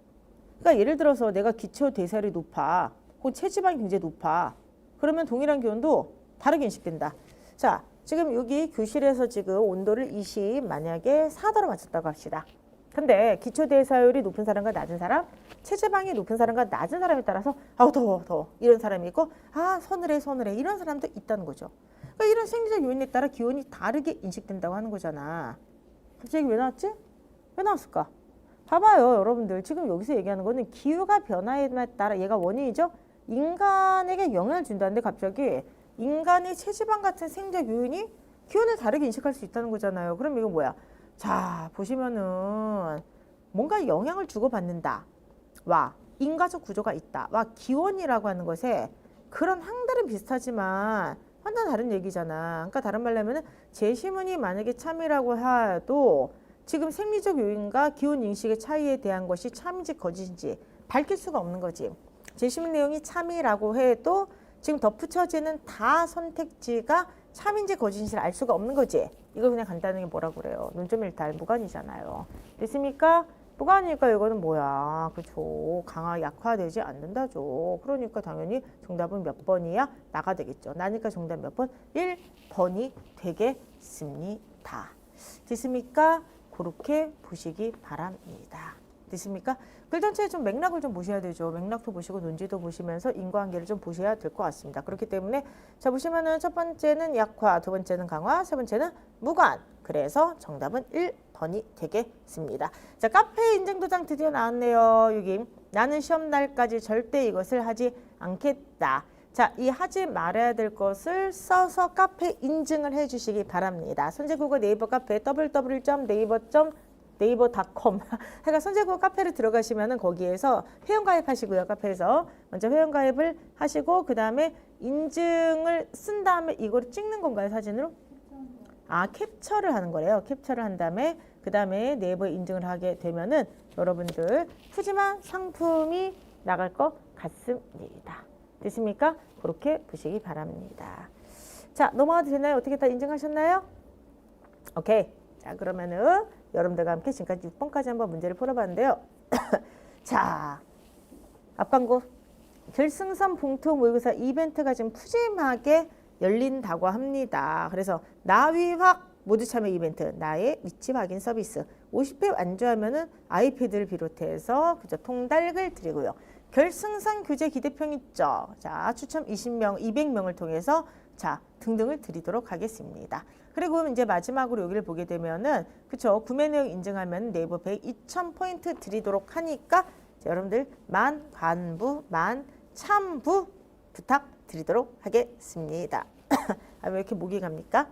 그러니까 예를 들어서 내가 기초대사율이 높아. 혹은 체지방이 굉장히 높아. 그러면 동일한 기온도 다르게 인식된다. 자, 지금 여기 교실에서 지금 온도를 20 만약에 4도로 맞췄다고 합시다. 근데 기초대사율이 높은 사람과 낮은 사람, 체지방이 높은 사람과 낮은 사람에 따라서 더워 이런 사람이 있고 서늘해 이런 사람도 있다는 거죠. 그러니까 이런 생리적 요인에 따라 기온이 다르게 인식된다고 하는 거잖아. 갑자기 왜 나왔지? 왜 나왔을까? 봐봐요, 여러분들. 지금 여기서 얘기하는 거는 기후가 변화에 따라 얘가 원인이죠. 인간에게 영향을 준다는데 갑자기 인간의 체지방 같은 생리적 요인이 기온을 다르게 인식할 수 있다는 거잖아요. 그럼 이건 뭐야? 자, 보시면은 뭔가 영향을 주고받는다. 인과적 구조가 있다. 와 기원이라고 하는 것에 그런 항들은 비슷하지만 완전 다른 얘기잖아. 그러니까 다른 말로 하면은 제시문이 만약에 참이라고 해도 지금 생리적 요인과 기온 인식의 차이에 대한 것이 참인지 거짓인지 밝힐 수가 없는 거지. 제시문 내용이 참이라고 해도 지금 덧붙여지는 다 선택지가 참인지 거짓인지를 알 수가 없는 거지. 이거 그냥 간단하게 뭐라고 그래요. 논점일탈 무관이잖아요. 됐습니까? 무관이니까 이거는 뭐야. 그죠. 강화 약화되지 않는다죠. 그러니까 당연히 정답은 몇 번이야? 나가 되겠죠. 나니까 정답 몇 번? 1번이 되겠습니다. 됐습니까? 그렇게 보시기 바랍니다. 됐습니까? 글 전체에 좀 맥락을 좀 보셔야 되죠. 맥락도 보시고 논지도 보시면서 인과관계를 좀 보셔야 될 것 같습니다. 그렇기 때문에 자 보시면은 첫 번째는 약화, 두 번째는 강화, 세 번째는 무관. 그래서 정답은 1번이 되겠습니다. 자 카페 인증 도장 드디어 나왔네요. 여기 나는 시험 날까지 절대 이것을 하지 않겠다. 자, 이 하지 말아야 될 것을 써서 카페 인증을 해주시기 바랍니다. 선제국어 네이버 카페 www.naver.com 그러니까 선제국어 카페를 들어가시면은 거기에서 회원가입하시고요. 카페에서 먼저 회원가입을 하시고 그 다음에 인증을 쓴 다음에 이거를 찍는 건가요? 사진으로? 아 캡처를 하는 거래요. 캡처를 한 다음에 그 다음에 네이버에 인증을 하게 되면은 여러분들 푸짐한 상품이 나갈 것 같습니다. 됐습니까? 그렇게 보시기 바랍니다. 자 넘어가도 되나요? 어떻게 다 인증하셨나요? 오케이. 자 그러면은 여러분들과 함께 지금까지 6번까지 한번 문제를 풀어봤는데요. 자 앞광고 결승선 봉투 모의고사 이벤트가 지금 푸짐하게 열린다고 합니다. 그래서 나위확 모두 참여 이벤트 나의 위치 확인 서비스 50회 완주하면은 아이패드를 비롯해서 그저 통달을 드리고요. 결승선 교재 기대평 있죠. 자 추첨 20명 200명을 통해서 자 등등을 드리도록 하겠습니다. 그리고 이제 마지막으로 여기를 보게 되면은 그쵸 구매 내용 인증하면 네이버 102,000포인트 드리도록 하니까 자, 여러분들 만 관부 만 참부 부탁드리도록 하겠습니다. 아, 왜 이렇게 목이 갑니까?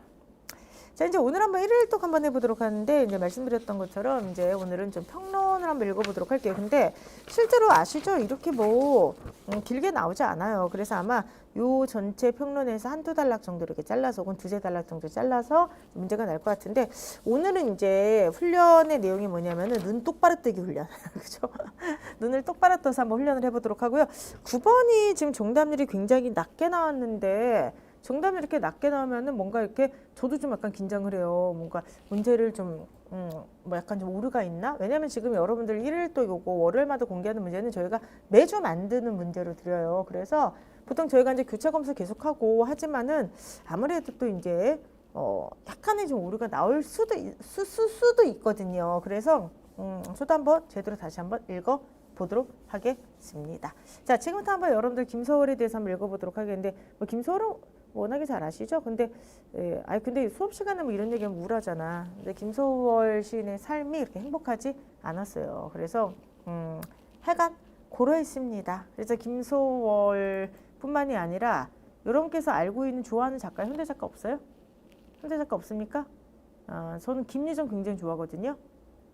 자 이제 오늘 한번 1일독 한번 해보도록 하는데 이제 말씀드렸던 것처럼 이제 오늘은 좀 평론을 한번 읽어보도록 할게요. 근데 실제로 아시죠? 이렇게 뭐 길게 나오지 않아요. 그래서 아마 요 전체 평론에서 한두 단락 정도 이렇게 잘라서 혹은 두세 단락 정도 잘라서 문제가 날 것 같은데 오늘은 이제 훈련의 내용이 뭐냐면은 눈 똑바로 뜨기 훈련. 그죠? 눈을 똑바로 떠서 한번 훈련을 해보도록 하고요. 9번이 지금 정답률이 굉장히 낮게 나왔는데 정답이 이렇게 낮게 나오면은 뭔가 이렇게 저도 좀 약간 긴장을 해요. 뭔가 문제를 좀 뭐 약간 좀 오류가 있나? 왜냐면 지금 여러분들 1일도 요거 월요일마다 공개하는 문제는 저희가 매주 만드는 문제로 드려요. 그래서 보통 저희가 이제 교차 검수 계속하고 하지만은 아무래도 또 이제 약간의 좀 오류가 나올 수도 있거든요. 그래서 저도 한번 제대로 다시 한번 읽어 보도록 하겠습니다. 자, 지금부터 한번 여러분들 김서월에 대해서 한번 읽어보도록 하겠는데, 뭐 김서월은 워낙에 잘 아시죠? 근데, 근데 수업 시간에 뭐 이런 얘기하면 우울하잖아. 근데 김서월 시인의 삶이 그렇게 행복하지 않았어요. 그래서, 하여간 고려했습니다. 그래서 김소월 뿐만이 아니라 여러분께서 알고 있는 좋아하는 작가, 현대 작가 없어요? 현대 작가 없습니까? 저는 김유정 굉장히 좋아하거든요.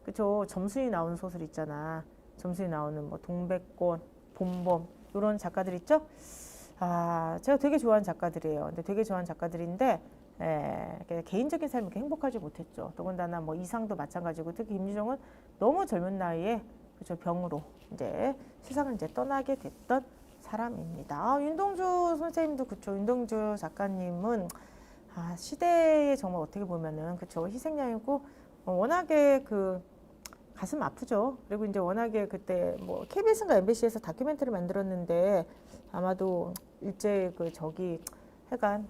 그쵸? 점순이 나오는 소설 있잖아. 점순이 나오는 뭐 동백꽃, 봄봄 이런 작가들 있죠? 제가 되게 좋아하는 작가들이에요. 근데 되게 좋아하는 작가들인데 개인적인 삶이 이렇게 행복하지 못했죠. 더군다나 뭐 이상도 마찬가지고 특히 김유정은 너무 젊은 나이에 그죠 병으로 이제 세상을 이제 떠나게 됐던 사람입니다. 윤동주 선생님도 그쵸. 윤동주 작가님은 시대에 정말 어떻게 보면은 그쵸 희생양이고 워낙에 그 가슴 아프죠. 그리고 이제 워낙에 그때 뭐 KBS인가 MBC에서 다큐멘터리 만들었는데 아마도 일제 그 저기 하여간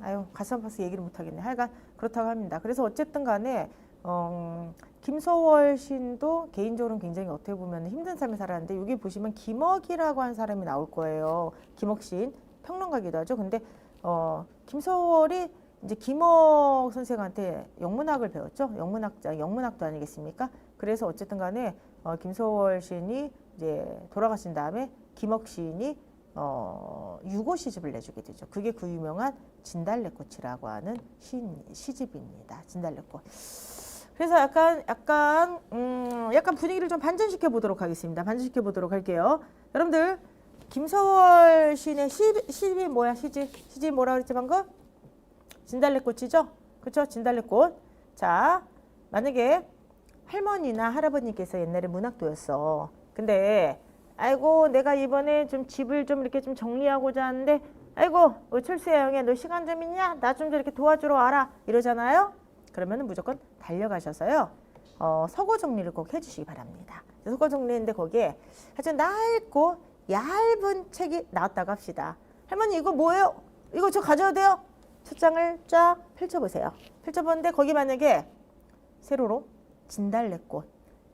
아유 가슴 아파서 얘기를 못 하겠네. 하여간 그렇다고 합니다. 그래서 어쨌든 간에 김서월 시인도 개인적으로는 굉장히 어떻게 보면 힘든 삶을 살았는데 여기 보시면 김억이라고 하는 사람이 나올 거예요. 김억 시인 평론가기도 하죠. 근데 김서월이 이제 김억 선생한테 영문학을 배웠죠. 영문학도 아니겠습니까? 그래서 어쨌든 간에 김서월 시인이 이제 돌아가신 다음에 김억 시인이 유고 시집을 내주게 되죠. 그게 그 유명한 진달래꽃이라고 하는 시집입니다. 진달래꽃. 그래서 약간 분위기를 좀 반전시켜 보도록 하겠습니다. 반전시켜 보도록 할게요. 여러분들 김서월 시인의 시집이 뭐야? 시집 뭐라 그랬지 방금? 진달래꽃이죠? 그렇죠? 진달래꽃. 자, 만약에 할머니나 할아버님께서 옛날에 문학도였어. 근데 아이고 내가 이번에 좀 집을 좀 이렇게 좀 정리하고자 하는데 아이고 철수야 형이 너 시간 좀 있냐? 나 좀 이렇게 도와주러 와라 이러잖아요. 그러면은 무조건 달려가셔서요. 서고 정리를 꼭 해주시기 바랍니다. 서고 정리했는데 거기에 아주 낡고 얇은 책이 나왔다고 합시다. 할머니 이거 뭐예요? 이거 저 가져도 돼요? 첫 장을 쫙 펼쳐보세요. 펼쳐보는데 거기 만약에 세로로 진달래꽃,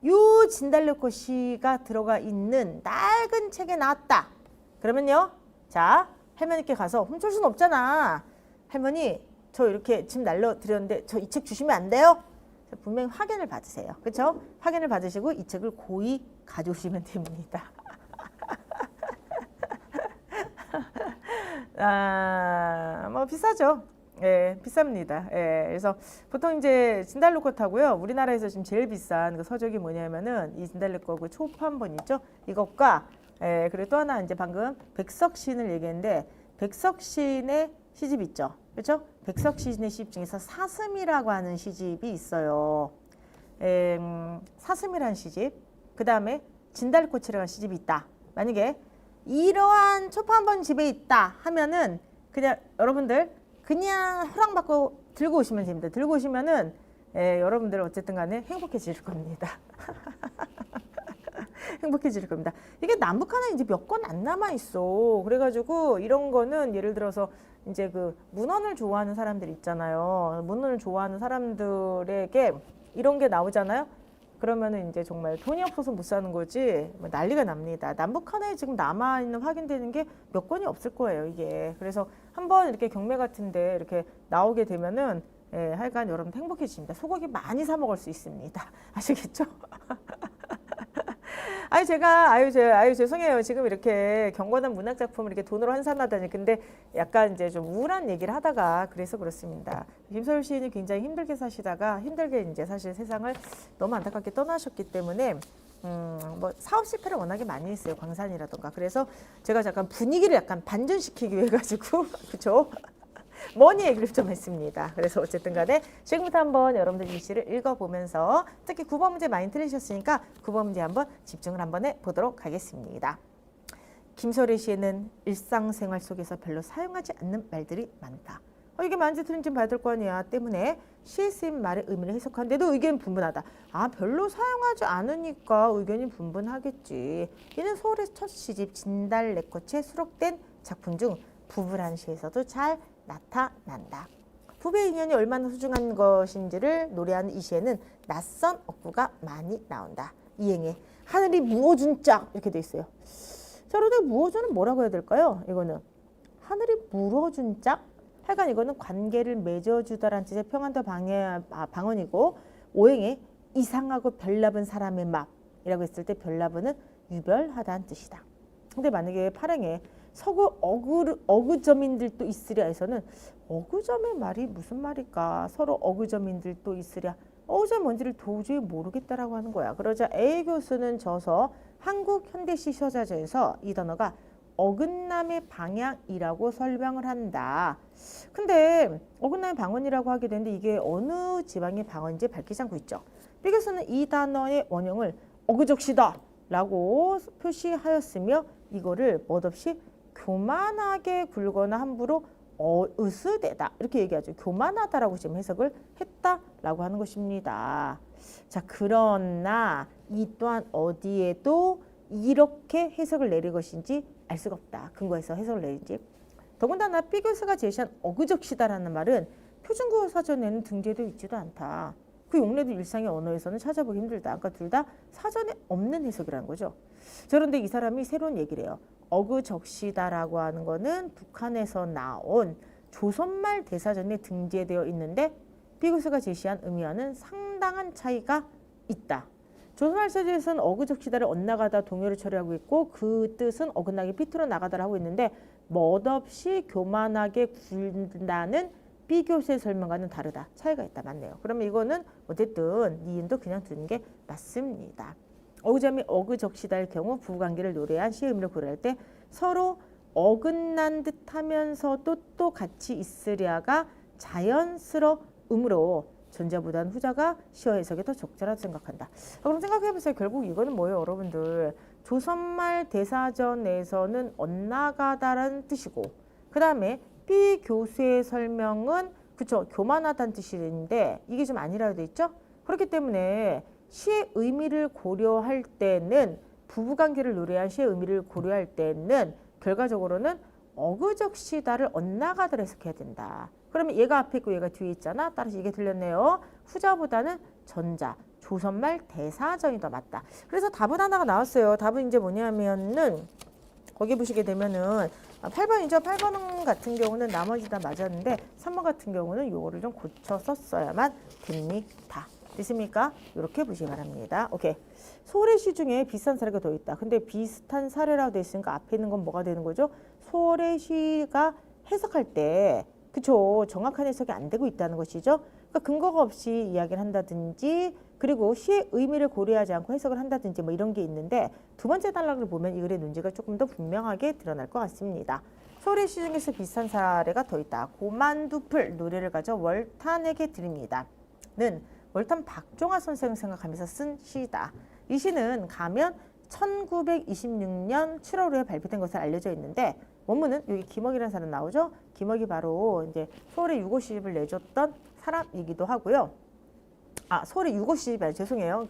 요 진달래꽃이가 들어가 있는 낡은 책에 나왔다. 그러면요, 자 할머니께 가서 훔칠 수는 없잖아. 할머니 저 이렇게 집 날려드렸는데 저 이 책 주시면 안 돼요? 분명히 확인을 받으세요. 그렇죠? 확인을 받으시고 이 책을 고이 가져오시면 됩니다. 뭐 비싸죠. 예, 비쌉니다. 예, 그래서 보통 이제 진달래꽃하고요. 우리나라에서 지금 제일 비싼 그 서적이 뭐냐면은 이 진달래꽃 그 초판본 있죠? 이것과 그리고 또 하나 이제 방금 백석 시인을 얘기했는데 백석 시인의 시집 있죠? 그렇죠? 백석 시인의 시집 중에서 사슴이라고 하는 시집이 있어요. 사슴이라는 시집. 그 다음에 진달꽃이라는 하는 시집이 있다. 만약에 이러한 초판본 집에 있다 하면은 그냥 여러분들 그냥 허락받고 들고 오시면 됩니다. 들고 오시면은 여러분들 어쨌든 간에 행복해질 겁니다. 행복해질 겁니다. 이게 남북한에 이제 몇 권 안 남아 있어. 그래가지고 이런 거는 예를 들어서 이제 그 문헌을 좋아하는 사람들 있잖아요. 문헌을 좋아하는 사람들에게 이런 게 나오잖아요. 그러면은 이제 정말 돈이 없어서 못 사는 거지 뭐 난리가 납니다. 남북한에 지금 남아있는 확인되는 게 몇 건이 없을 거예요, 이게. 그래서 한번 이렇게 경매 같은데 이렇게 나오게 되면은 하여간 여러분 행복해집니다. 소고기 많이 사 먹을 수 있습니다. 아시겠죠? 제가 죄송해요. 지금 이렇게 경건한 문학 작품을 이렇게 돈으로 환산하다니. 근데 약간 이제 좀 우울한 얘기를 하다가 그래서 그렇습니다. 김서울 시인이 굉장히 힘들게 사시다가 힘들게 이제 사실 세상을 너무 안타깝게 떠나셨기 때문에 뭐 사업 실패를 워낙에 많이 했어요. 광산이라던가. 그래서 제가 잠깐 분위기를 약간 반전시키기 위해 가지고 그렇죠? 머니 얘기를 좀 했습니다. 그래서 어쨌든 간에 지금부터 한번 여러분들 이 시를 읽어보면서 특히 9번 문제 많이 틀리셨으니까 9번 문제 한번 집중을 한번 해보도록 하겠습니다. 김서울의 시에는 일상생활 속에서 별로 사용하지 않는 말들이 많다. 이게 맞는지 틀린지 받을 거 아니야. 때문에 시에 쓰인 말의 의미를 해석하는데도 의견이 분분하다. 별로 사용하지 않으니까 의견이 분분하겠지. 이는 서울의 첫 시집 진달래꽃에 수록된 작품 중 부부란 시에서도 잘 나타난다. 부부의 인연이 얼마나 소중한 것인지를 노래하는 이 시에는 낯선 어구가 많이 나온다. 이행에 하늘이 무어준 짝 이렇게 돼 있어요. 자, 그런데 무어준은 뭐라고 해야 될까요? 이거는 하늘이 물어준 짝? 하여간 이거는 관계를 맺어주다라는 뜻의 평안도 방언이고 오행에 이상하고 별나분 사람의 맛이라고 했을 때 별나분은 유별하다는 뜻이다. 근데 만약에 팔행에 서구 어구점인들도 있으랴 해서는 어구점의 말이 무슨 말일까? 서로 어구점인들도 있으랴. 어구점 뭔지를 도저히 모르겠다라고 하는 거야. 그러자 A 교수는 저서 한국 현대시 서자전에서 이 단어가 어긋남의 방향이라고 설명을 한다. 근데 어긋남의 방언이라고 하게 되는데 이게 어느 지방의 방언인지 밝히지 않고 있죠. B 교수는 이 단어의 원형을 어그적시다 라고 표시하였으며 이거를 멋없이 교만하게 굴거나 함부로 으스대다 이렇게 얘기하죠. 교만하다라고 지금 해석을 했다라고 하는 것입니다. 자, 그러나 이 또한 어디에도 이렇게 해석을 내릴 것인지 알 수가 없다. 근거에서 해석을 내린지. 더군다나 B 교수가 제시한 어그적시다라는 말은 표준국어 사전에는 등재되어 있지도 않다. 그 용례도 일상의 언어에서는 찾아보기 힘들다. 아까 둘 다 사전에 없는 해석이라는 거죠. 그런데 이 사람이 새로운 얘기를 해요. 어그적시다라고 하는 거는 북한에서 나온 조선말 대사전에 등재되어 있는데 B 교수가 제시한 의미와는 상당한 차이가 있다. 조선말 사전에서는 어그적시다를 엇나가다 동요를 처리하고 있고 그 뜻은 어긋나게 삐뚤어 나가다를 하고 있는데 멋없이 교만하게 굴다는 B 교수의 설명과는 다르다. 차이가 있다. 맞네요. 그러면 이거는 어쨌든 니은도 그냥 두는 게 맞습니다. 어그자미 어그적시다일 경우 부부관계를 노래한 시의 의미를 고려할 때 서로 어긋난 듯하면서도 또 같이 있으랴가 자연스러움으로 전자보다는 후자가 시어 해석에 더 적절하다고 생각한다. 그럼 생각해보세요. 결국 이거는 뭐예요, 여러분들? 조선말 대사전에서는 엇나가다라는 뜻이고, 그 다음에 B 교수의 설명은 그쵸, 교만하다는 뜻인데 이게 좀 아니라고 돼 있죠? 그렇기 때문에 시의 의미를 고려할 때는 부부관계를 노래한 시의 의미를 고려할 때는 결과적으로는 어그적시다를 엇나가다로 해석해야 된다. 그러면 얘가 앞에 있고 얘가 뒤에 있잖아. 따라서 이게 틀렸네요. 후자보다는 전자, 조선말 대사전이 더 맞다. 그래서 답은 하나가 나왔어요. 답은 이제 뭐냐면은 거기 보시게 되면은 8번이죠. 8번 같은 경우는 나머지 다 맞았는데 3번 같은 경우는 요거를 좀 고쳐 썼어야만 됩니다. 됐습니까? 이렇게 보시기 바랍니다. 오케이. 소월의 시 중에 비슷한 사례가 더 있다. 근데 비슷한 사례라고 돼 있으니까 앞에 있는 건 뭐가 되는 거죠? 소월의 시가 해석할 때 그쵸, 정확한 해석이 안 되고 있다는 것이죠. 그러니까 근거가 없이 이야기를 한다든지 그리고 시의 의미를 고려하지 않고 해석을 한다든지 뭐 이런 게 있는데 두 번째 단락을 보면 이 글의 논지가 조금 더 분명하게 드러날 것 같습니다. 소월의 시 중에서 비슷한 사례가 더 있다. 고만두풀 노래를 가져 월탄에게 드립니다. 는 월탄 박종화 선생을 생각하면서 쓴 시다. 이 시는 가면 1926년 7월호에 발표된 것으로 알려져 있는데 원문은 여기 김억이라는 사람 나오죠. 김억이 바로 이제 서울의 유고 시집을 내줬던 사람이기도 하고요. 서울의 유고 시집이 아니라 죄송해요.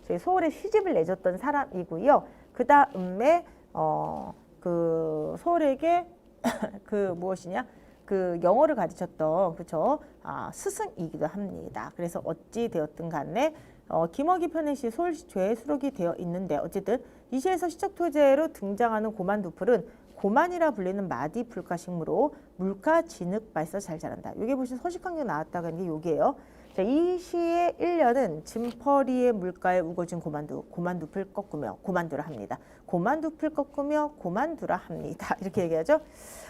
저희 서울의 시집을 내줬던 사람이고요. 그 다음에 그 서울에게 무엇이냐? 영어를 가르쳤던 그쵸? 스승이기도 합니다. 그래서 어찌 되었든 간에 김억이 편의 시 서울시초에 수록이 되어 있는데 어쨌든 이 시에서 시적 토제로 등장하는 고만두풀은 고만이라 불리는 마디 풀가식무로 물가 진흙 발사 잘 자란다. 여기 보시면 서식환경 나왔다가 이게 여기에요. 자, 이 시의 1년은 진퍼리의 물가에 우거진 고만두풀 꺾으며 고만두라 합니다. 고만두풀 꺾으며 고만두라 합니다. 이렇게 얘기하죠.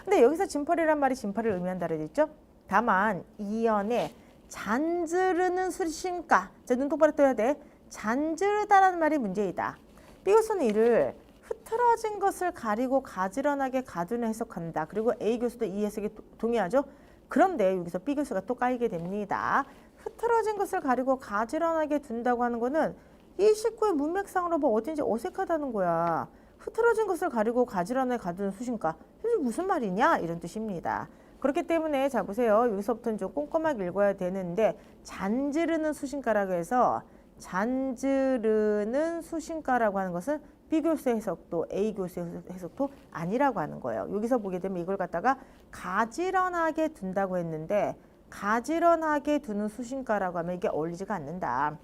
근데 여기서 진퍼리란 말이 진퍼리를 의미한다고 되어 있죠. 다만 이연에 잔즈르는 수신가. 자, 눈 똑바로 떠야 돼. 잔즈르다라는 말이 문제이다. B교수는 이를 흐트러진 것을 가리고 가지런하게 가두는 해석한다. 그리고 A교수도 이 해석에 동의하죠. 그런데 여기서 B교수가 또 까이게 됩니다. 흐트러진 것을 가리고 가지런하게 둔다고 하는 거는 이 식구의 문맥상으로 뭐 어딘지 어색하다는 거야. 흐트러진 것을 가리고 가지런하게 가두는 수신가. 이게 무슨 말이냐? 이런 뜻입니다. 그렇기 때문에 자 보세요. 여기서부터는 좀 꼼꼼하게 읽어야 되는데 잔지르는 수신가라고 해서 잔지르는 수신가라고 하는 것은 B교수의 해석도 A교수의 해석도 아니라고 하는 거예요. 여기서 보게 되면 이걸 갖다가 가지런하게 둔다고 했는데 가지런하게 두는 수신가라고 하면 이게 어울리지가 않는다.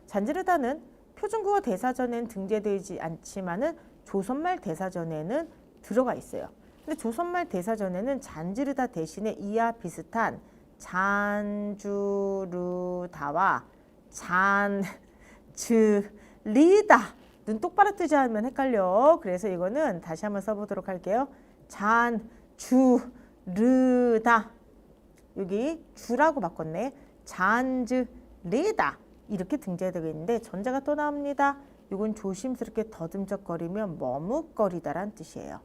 잔지르다는 표준국어 대사전에는 등재되지 않지만은 조선말 대사전에는 들어가 있어요. 근데 조선말 대사전에는 잔지르다 대신에 이와 비슷한 잔주르다와 잔즈리다 눈 똑바로 뜨지 않으면 헷갈려. 그래서 이거는 다시 한번 써보도록 할게요. 잔주르다 여기 주라고 바꿨네. 잔즈리다 이렇게 등재되고 있는데 전자가 또 나옵니다. 이건 조심스럽게 더듬적거리면 머뭇거리다란 뜻이에요.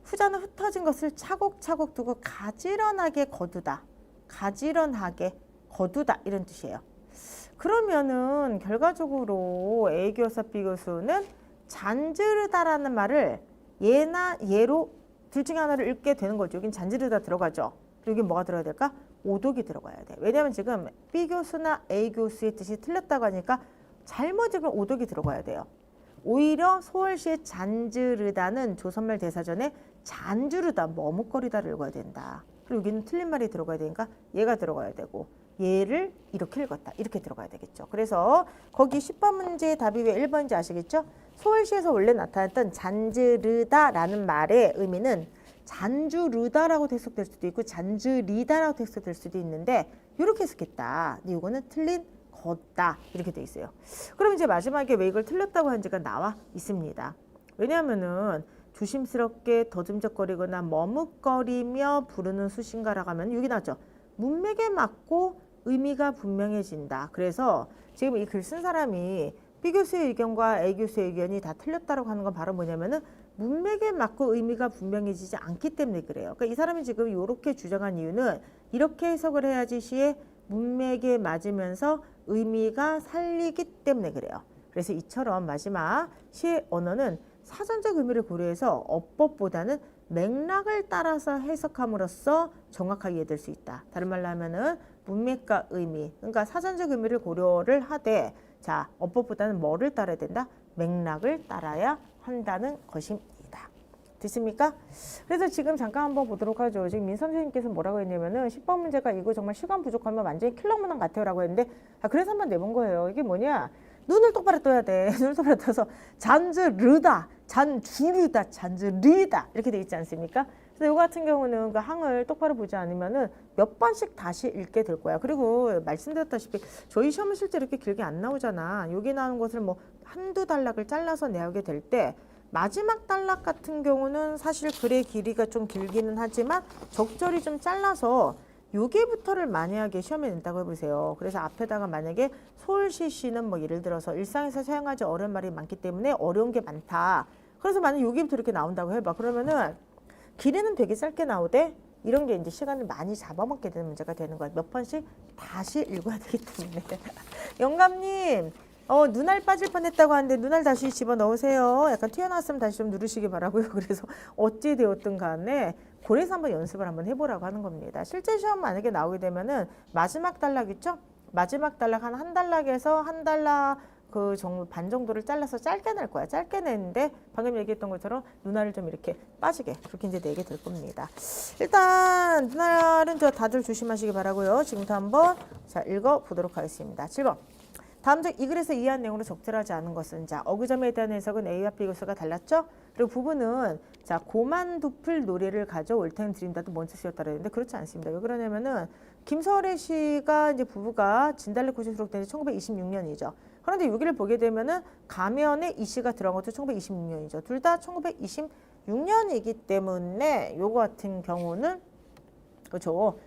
후자는 흩어진 것을 차곡차곡 두고 가지런하게 거두다. 가지런하게 거두다 이런 뜻이에요. 그러면은 결과적으로 A교사 B교수는 잔지르다라는 말을 얘나 얘로 둘 중에 하나를 읽게 되는 거죠. 여긴 잔지르다 들어가죠. 여긴 뭐가 들어가야 될까? 오독이 들어가야 돼. 왜냐하면 지금 B교수나 A교수의 뜻이 틀렸다고 하니까 잘못 읽으면 오독이 들어가야 돼요. 오히려 소월시의 잔지르다는 조선말 대사전에 잔주르다, 머뭇거리다를 읽어야 된다. 그리고 여기는 틀린 말이 들어가야 되니까 얘가 들어가야 되고 얘를 이렇게 읽었다. 이렇게 들어가야 되겠죠. 그래서 거기 10번 문제의 답이 왜 1번인지 아시겠죠? 소월시에서 원래 나타났던 잔지르다라는 말의 의미는 잔주르다라고 해석될 수도 있고 잔즈리다라고 해석될 수도 있는데 이렇게 해석했다. 근데 이거는 틀린 거다. 이렇게 돼 있어요. 그럼 이제 마지막에 왜 이걸 틀렸다고 한지가 나와 있습니다. 왜냐하면은 조심스럽게 더듬적거리거나 머뭇거리며 부르는 수신가라고 하면 여기 나왔죠. 문맥에 맞고 의미가 분명해진다. 그래서 지금 이 글 쓴 사람이 B 교수의 의견과 A 교수의 의견이 다 틀렸다라고 하는 건 바로 뭐냐면은 문맥에 맞고 의미가 분명해지지 않기 때문에 그래요. 그러니까 이 사람이 지금 이렇게 주장한 이유는 이렇게 해석을 해야지 시의 문맥에 맞으면서 의미가 살리기 때문에 그래요. 그래서 이처럼 마지막 시의 언어는 사전적 의미를 고려해서 어법보다는 맥락을 따라서 해석함으로써 정확하게 이해될 수 있다. 다른 말로 하면은 문맥과 의미, 그러니까 사전적 의미를 고려를 하되 자, 어법보다는 뭐를 따라야 된다? 맥락을 따라야 한다는 것입니다. 됐습니까? 그래서 지금 잠깐 한번 보도록 하죠. 지금 민 선생님께서 뭐라고 했냐면은 10번 문제가 이거 정말 시간 부족하면 완전히 킬러 문항 같아요 라고 했는데 그래서 한번 내본 거예요. 이게 뭐냐? 눈을 똑바로 떠야 돼. 눈을 똑바로 떠서 잔즈르다, 잔주르다, 잔즈리다 이렇게 돼 있지 않습니까? 그래서 이거 같은 경우는 그 항을 똑바로 보지 않으면은 몇 번씩 다시 읽게 될 거야. 그리고 말씀드렸다시피 저희 시험은 실제 이렇게 길게 안 나오잖아. 여기 나오는 것을 뭐 한두 단락을 잘라서 내오게 될 때 마지막 단락 같은 경우는 사실 글의 길이가 좀 길기는 하지만 적절히 좀 잘라서 여기부터를 만약에 시험에 낸다고 해보세요. 그래서 앞에다가 만약에 서울시시는 뭐 예를 들어서 일상에서 사용하지 어려운 말이 많기 때문에 어려운 게 많다. 그래서 만약 여기부터 이렇게 나온다고 해봐. 그러면은 길이는 되게 짧게 나오되 이런 게 이제 시간을 많이 잡아먹게 되는 문제가 되는 거야. 몇 번씩 다시 읽어야 되기 때문에. 영감님, 눈알 빠질 뻔했다고 하는데 눈알 다시 집어넣으세요. 약간 튀어나왔으면 다시 좀 누르시기 바라고요. 그래서 어찌 되었든 간에 그래서 한번 연습을 한번 해보라고 하는 겁니다. 실제 시험 만약에 나오게 되면은 마지막 단락 있죠? 마지막 단락 한 단락에서 한 단락 그 정도 반 정도를 잘라서 짧게 낼 거야. 짧게 내는데 방금 얘기했던 것처럼 눈알을 좀 이렇게 빠지게 그렇게 이제 내게 될 겁니다. 일단 눈알은 다들 조심하시기 바라고요. 지금부터 한번 자 읽어 보도록 하겠습니다. 7번. 다음 이 글에서 이해한 내용으로 적절하지 않은 것은 자 어구점에 대한 해석은 A와 B 교수가 달랐죠. 그리고 부분은 자 고만두풀 노래를 가져올 텐 드린다도 먼저 쓰였다고 했는데 그렇지 않습니다. 왜 그러냐면은 김설애 씨가 이제 부부가 진달래꽃이 수록된 지 1926년이죠. 그런데 여기를 보게 되면은 가면에 이 씨가 들어간 것도 1926년이죠. 둘 다 1926년이기 때문에 요거 같은 경우는 그렇죠.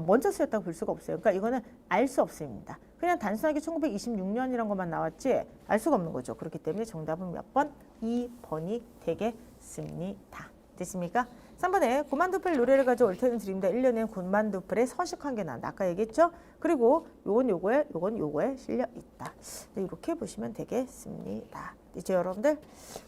먼저 쓰였다고 볼 수가 없어요. 그러니까 이거는 알 수 없습니다. 그냥 단순하게 1926년이란 것만 나왔지 알 수가 없는 거죠. 그렇기 때문에 정답은 몇 번? 2번이 되겠습니다. 됐습니까? 3번에 고만두풀 노래를 가져 올 테는 드립니다. 1년에 고만두풀에 서식한 게 나온다. 아까 얘기했죠? 그리고 요건 요거에 실려 있다. 이렇게 보시면 되겠습니다. 이제 여러분들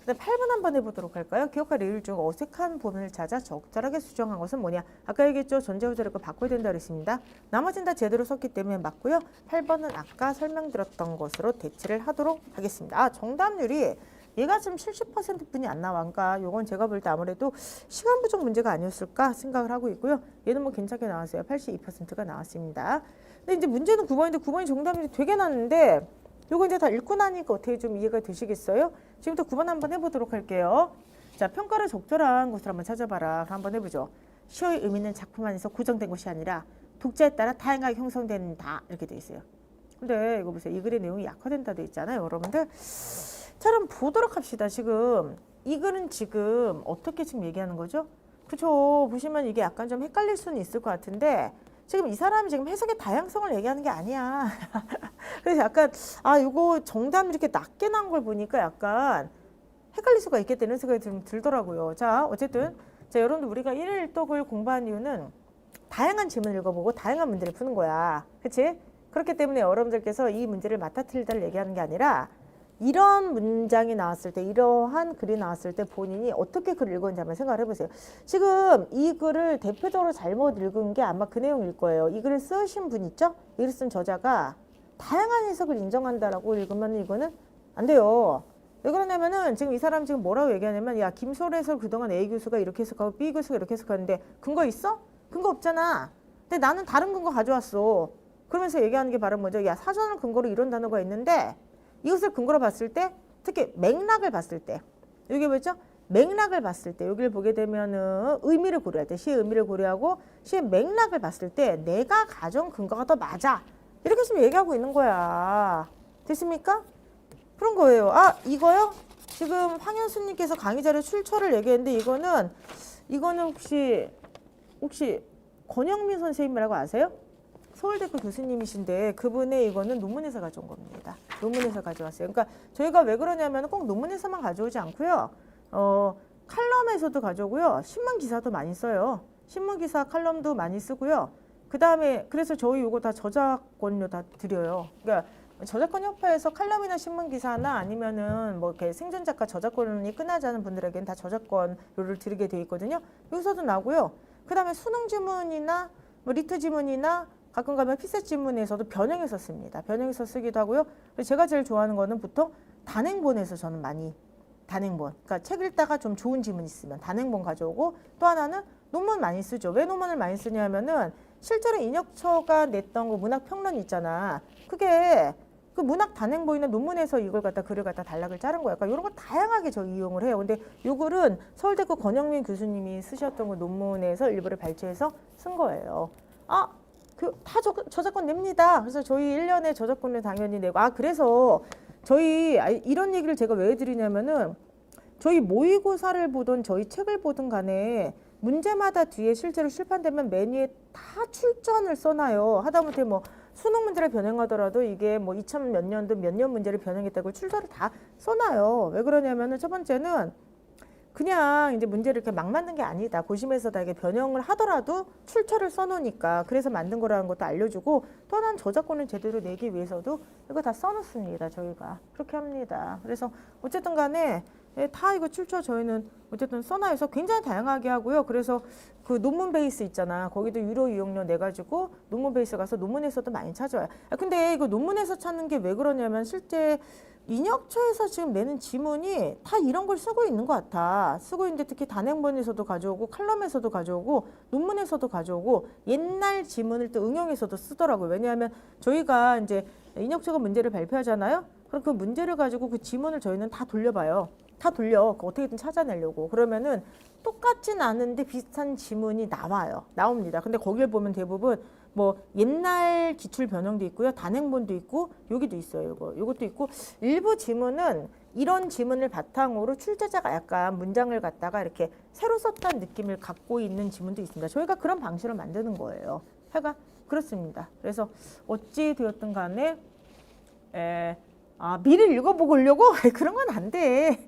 그다음 8번 한번 해보도록 할까요? 기억과 리을 중 어색한 부분을 찾아 적절하게 수정한 것은 뭐냐? 아까 얘기했죠? 전제후절을 바꿔야 된다 그랬습니다. 나머지는 다 제대로 썼기 때문에 맞고요. 8번은 아까 설명드렸던 것으로 대치를 하도록 하겠습니다. 정답률이 얘가 지금 70%뿐이 안 나와. 그러니까 요건 제가 볼 때 아무래도 시간 부족 문제가 아니었을까 생각을 하고 있고요. 얘는 뭐 괜찮게 나왔어요. 82%가 나왔습니다. 근데 이제 문제는 9번인데 9번이 정답률이 되게 낮는데 요거 이제 다 읽고 나니까 어떻게 좀 이해가 되시겠어요? 지금부터 9번 한번 해보도록 할게요. 자, 평가를 적절한 것을 한번 찾아봐라. 한번 해보죠. 시의 의미는 작품 안에서 고정된 것이 아니라 독자에 따라 다양하게 형성된다. 이렇게 돼 있어요. 근데 이거 보세요. 이 글의 내용이 약화된다 돼 있잖아요. 여러분들. 자, 그럼 보도록 합시다. 지금 이 글은 지금 어떻게 지금 얘기하는 거죠? 그렇죠. 보시면 이게 약간 좀 헷갈릴 수는 있을 것 같은데 지금 이 사람이 지금 해석의 다양성을 얘기하는 게 아니야. 그래서 약간 이거 정답 이렇게 낮게 나온 걸 보니까 약간 헷갈릴 수가 있겠다는 생각이 좀 들더라고요. 자, 어쨌든 자 여러분들 우리가 1일 1독을 공부한 이유는 다양한 질문을 읽어보고 다양한 문제를 푸는 거야. 그렇지? 그렇기 때문에 여러분들께서 이 문제를 맞다 틀리다를 얘기하는 게 아니라 이런 문장이 나왔을 때 이러한 글이 나왔을 때 본인이 어떻게 글을 읽었는지 한번 생각을 해보세요. 지금 이 글을 대표적으로 잘못 읽은 게 아마 그 내용일 거예요. 이 글을 쓰신 분 있죠? 이 글을 쓴 저자가 다양한 해석을 인정한다라고 읽으면 이거는 안 돼요. 왜 그러냐면은 지금 이 사람 지금 뭐라고 얘기하냐면 야 김소래에서 그동안 A 교수가 이렇게 해석하고 B 교수가 이렇게 해석하는데 근거 있어? 근거 없잖아. 근데 나는 다른 근거 가져왔어. 그러면서 얘기하는 게 바로 뭐죠? 야 사전을 근거로 이런 단어가 있는데 이것을 근거로 봤을 때 특히 맥락을 봤을 때 여기 뭐죠? 맥락을 봤을 때 여기를 보게 되면은 의미를 고려할 때 시의 의미를 고려하고 시의 맥락을 봤을 때 내가 가져온 근거가 더 맞아. 이렇게 지금 얘기하고 있는 거야. 됐습니까? 그런 거예요. 이거요? 지금 황현수님께서 강의 자료 출처를 얘기했는데 이거는 혹시 권영민 선생님이라고 아세요? 서울대학교 교수님이신데 그분의 이거는 논문에서 가져온 겁니다. 논문에서 가져왔어요. 그러니까 저희가 왜 그러냐면 꼭 논문에서만 가져오지 않고요. 칼럼에서도 가져오고요. 신문 기사도 많이 써요. 신문 기사 칼럼도 많이 쓰고요. 그다음에 그래서 저희 이거 다 저작권료 다 드려요. 그러니까 저작권 협회에서 칼럼이나 신문 기사나 아니면은 뭐 이렇게 생존 작가 저작권이 끝나지 않은 분들에게는 다 저작권료를 드리게 돼 있거든요. 여기서도 나고요. 그다음에 수능 지문이나 뭐 리트 지문이나 가끔 가면 피셋 지문에서도 변형해서 씁니다. 변형해서 쓰기도 하고요. 그리고 제가 제일 좋아하는 거는 보통 단행본에서 저는 많이 단행본. 그러니까 책 읽다가 좀 좋은 지문 있으면 단행본 가져오고 또 하나는 논문 많이 쓰죠. 왜 논문을 많이 쓰냐면은 실제로 인혁처가 냈던 거 문학 평론 있잖아. 그게 그 문학 단행본이나 논문에서 이걸 갖다 글을 갖다 단락을 자른 거야. 그러니까 이런 걸 다양하게 저 이용을 해요. 근데 요 글은 서울대학교 권영민 교수님이 쓰셨던 그 논문에서 일부를 발췌해서 쓴 거예요. 다 저작권 냅니다. 그래서 저희 1년에 저작권을 당연히 내고 그래서 저희 이런 얘기를 제가 왜 드리냐면은 저희 모의고사를 보든 저희 책을 보든 간에 문제마다 뒤에 실제로 출판되면 맨 위에 다 출전을 써놔요. 하다못해 뭐 수능 문제를 변형하더라도 이게 뭐 2000 몇 년도 몇 년 문제를 변형했다고 출처를 다 써놔요. 왜 그러냐면은 첫 번째는 그냥 이제 문제를 이렇게 막 만든 게 아니다. 고심해서 다 이게 변형을 하더라도 출처를 써놓으니까 그래서 만든 거라는 것도 알려주고 또 하나는 저작권을 제대로 내기 위해서도 이거 다 써놓습니다. 저희가 그렇게 합니다. 그래서 어쨌든 간에 다 이거 출처 저희는 어쨌든 써놔서 굉장히 다양하게 하고요. 그래서 그 논문 베이스 있잖아. 거기도 유료 이용료 내가지고 논문 베이스 가서 논문에서도 많이 찾아와요. 근데 이거 논문에서 찾는 게 왜 그러냐면 실제 인혁처에서 지금 내는 지문이 다 이런 걸 쓰고 있는 것 같아. 쓰고 있는데 특히 단행본에서도 가져오고 칼럼에서도 가져오고 논문에서도 가져오고 옛날 지문을 또 응용해서도 쓰더라고요. 왜냐하면 저희가 이제 인혁처가 문제를 발표하잖아요. 그럼 그 문제를 가지고 그 지문을 저희는 다 돌려봐요. 다 돌려. 어떻게든 찾아내려고. 그러면은 똑같진 않은데 비슷한 지문이 나옵니다. 근데 거기를 보면 대부분 뭐 옛날 기출 변형도 있고요. 단행본도 있고 여기도 있어요. 요것도 있고 일부 지문은 이런 지문을 바탕으로 출제자가 약간 문장을 갖다가 이렇게 새로 썼다는 느낌을 갖고 있는 지문도 있습니다. 저희가 그런 방식으로 만드는 거예요. 하여간 그렇습니다. 그래서 어찌 되었든 간에 미리 읽어보고 오려고? 그런 건 안 돼.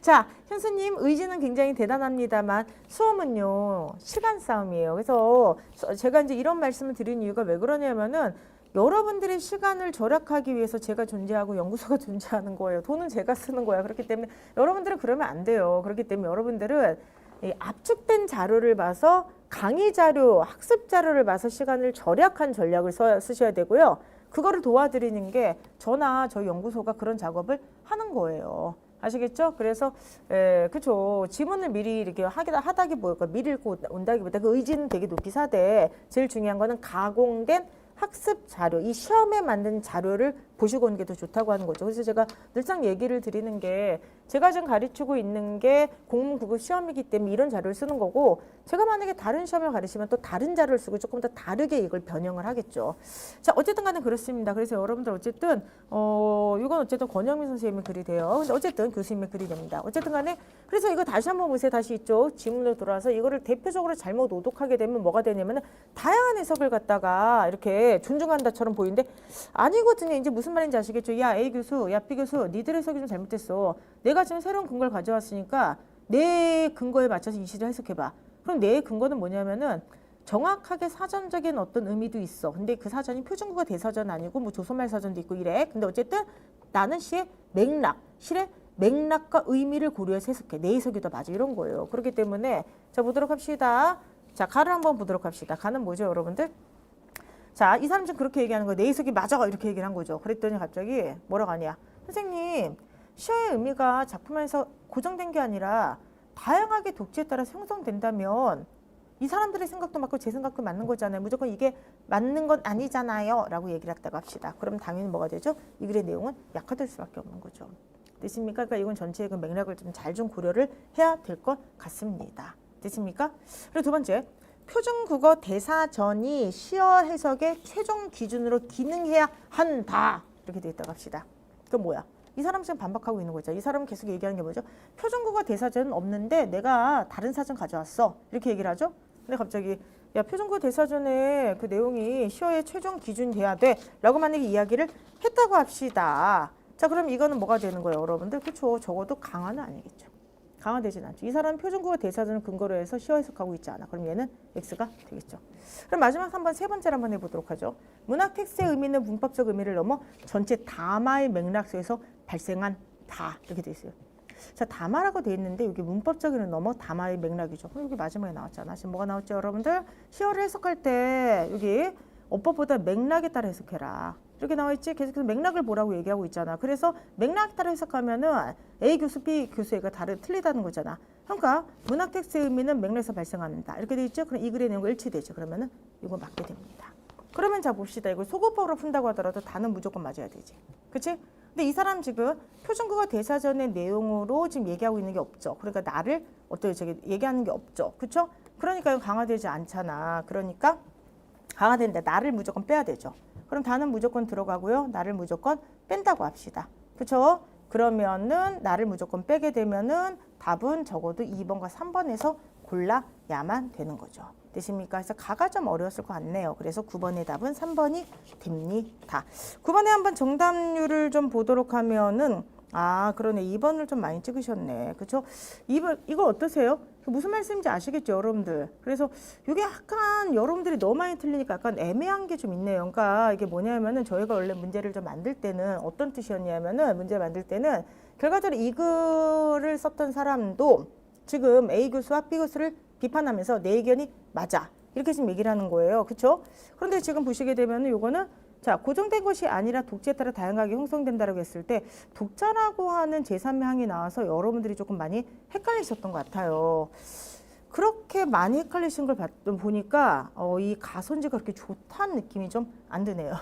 자, 현수님 의지는 굉장히 대단합니다만 수험은요 시간 싸움이에요. 그래서 제가 이제 이런 말씀을 드린 이유가 왜 그러냐면은 여러분들의 시간을 절약하기 위해서 제가 존재하고 연구소가 존재하는 거예요. 돈은 제가 쓰는 거야. 그렇기 때문에 여러분들은 그러면 안 돼요. 그렇기 때문에 여러분들은 이 압축된 자료를 봐서 강의 자료, 학습 자료를 봐서 시간을 절약한 전략을 쓰셔야 되고요. 그거를 도와드리는 게 저나 저희 연구소가 그런 작업을 하는 거예요. 아시겠죠? 그래서 그쵸. 지문을 미리 이렇게 하다기 보니까 미리 읽고 온다기보다 그 의지는 되게 높이 사되 제일 중요한 거는 가공된 학습 자료, 이 시험에 만든 자료를 보시고 오는 게 더 좋다고 하는 거죠. 그래서 제가 늘상 얘기를 드리는 게 제가 지금 가르치고 있는 게 공문 구급 시험이기 때문에 이런 자료를 쓰는 거고 제가 만약에 다른 시험을 가르치면 또 다른 자료를 쓰고 조금 더 다르게 이걸 변형을 하겠죠. 자, 어쨌든 간에 그렇습니다. 그래서 여러분들 어쨌든 이건 어쨌든 권영민 선생님의 글이 돼요. 근데 어쨌든 교수님의 글이 됩니다. 어쨌든 간에 그래서 이거 다시 한번 보세요. 다시 이쪽 지문으로 돌아와서 이거를 대표적으로 잘못 오독하게 되면 뭐가 되냐면 다양한 해석을 갖다가 이렇게 존중한다처럼 보이는데 아니거든요. 이제 무슨 말인지 아시겠죠? 야 A 교수, 야 B 교수, 니들 해석이 좀 잘못됐어. 내가 지금 새로운 근거를 가져왔으니까 내 근거에 맞춰서 이 시를 해석해봐. 그럼 내 근거는 뭐냐면은 정확하게 사전적인 어떤 의미도 있어. 근데 그 사전이 표준국어 대사전 아니고 뭐 조선말 사전도 있고 이래. 근데 어쨌든 나는 시의 맥락, 실의 맥락과 의미를 고려해서 해석해. 내 해석이 더 맞아. 이런 거예요. 그렇기 때문에 자 보도록 합시다. 자 가를 한번 보도록 합시다. 가는 뭐죠 여러분들? 자, 이 사람 지금 그렇게 얘기하는 거예요. 내 해석이 맞아. 이렇게 얘기를 한 거죠. 그랬더니 갑자기 뭐라고 하냐. 선생님, 시어의 의미가 작품 안에서 고정된 게 아니라 다양하게 독재에 따라 형성된다면 이 사람들의 생각도 맞고 제 생각도 맞는 거잖아요. 무조건 이게 맞는 건 아니잖아요. 라고 얘기를 했다고 합시다. 그럼 당연히 뭐가 되죠? 이 글의 내용은 약화될 수밖에 없는 거죠. 됐습니까? 그러니까 이건 전체의 그 맥락을 좀 잘 좀 고려를 해야 될 것 같습니다. 됐습니까? 그리고 두 번째. 표준국어 대사전이 시어 해석의 최종 기준으로 기능해야 한다. 이렇게 되어 있다고 합시다. 그건 뭐야? 이 사람 지금 반박하고 있는 거죠. 이 사람은 계속 얘기하는 게 뭐죠? 표준국어 대사전은 없는데 내가 다른 사전 가져왔어. 이렇게 얘기를 하죠. 근데 갑자기 야 표준국어 대사전에 그 내용이 시어의 최종 기준이 돼야 돼 라고 만약에 이야기를 했다고 합시다. 자 그럼 이거는 뭐가 되는 거예요 여러분들? 그렇죠. 적어도 강화는 아니겠죠. 강화되진 않죠. 이 사람은 표준국어 대사전을 근거로 해서 시어 해석하고 있지 않아. 그럼 얘는 X가 되겠죠. 그럼 마지막 3번 세 번째를 한번 해보도록 하죠. 문학 텍스트의 의미는 문법적 의미를 넘어 전체 담화의 맥락 속에서 발생한 다 이렇게 돼 있어요. 자 담화라고 돼 있는데 여기 문법적 의미를 넘어 담화의 맥락이죠. 그럼 여기 마지막에 나왔잖아. 지금 뭐가 나왔죠 여러분들? 시어를 해석할 때 여기 어법보다 맥락에 따라 해석해라. 이렇게 나와 있지. 계속해서 맥락을 보라고 얘기하고 있잖아. 그래서 맥락에 따라 해석하면은 A 교수, B 교수가 틀리다는 거잖아. 그러니까 문학 텍스트의 의미는 맥락에서 발생한다. 이렇게 돼 있죠. 그럼 이 글의 내용과 일치되죠. 그러면은 이거 맞게 됩니다. 그러면 자 봅시다. 이거 소거법으로 푼다고 하더라도 다는 무조건 맞아야 되지. 그렇지? 근데 이 사람 지금 표준국어 대사전의 내용으로 지금 얘기하고 있는 게 없죠. 그러니까 나를 얘기하는 게 없죠. 그렇죠? 그러니까 이거 강화되지 않잖아. 그러니까 강화되는데 나를 무조건 빼야 되죠. 그럼 다는 무조건 들어가고요. 나를 무조건 뺀다고 합시다. 그렇죠? 그러면은 나를 무조건 빼게 되면은 답은 적어도 2번과 3번에서 골라야만 되는 거죠. 되십니까? 그래서 가가 좀 어려웠을 것 같네요. 그래서 9번의 답은 3번이 됩니다. 9번에 한번 정답률을 좀 보도록 하면은 그러네. 2번을 좀 많이 찍으셨네. 그렇죠? 2번 이거 어떠세요? 무슨 말씀인지 아시겠죠, 여러분들? 그래서 이게 약간 여러분들이 너무 많이 틀리니까 약간 애매한 게 좀 있네요. 그러니까 이게 뭐냐면은 저희가 원래 문제를 좀 만들 때는 어떤 뜻이었냐면은 문제 만들 때는 결과적으로 이 글을 썼던 사람도 지금 A 교수와 B 교수를 비판하면서 내 의견이 맞아. 이렇게 지금 얘기를 하는 거예요. 그렇죠? 그런데 지금 보시게 되면은 요거는 자, 고정된 것이 아니라 독재에 따라 다양하게 형성된다라고 했을 때 독자라고 하는 제3의 항이 나와서 여러분들이 조금 많이 헷갈리셨던 것 같아요. 그렇게 많이 헷갈리신 걸 보니까 이 가선지가 그렇게 좋다는 느낌이 좀 안 드네요.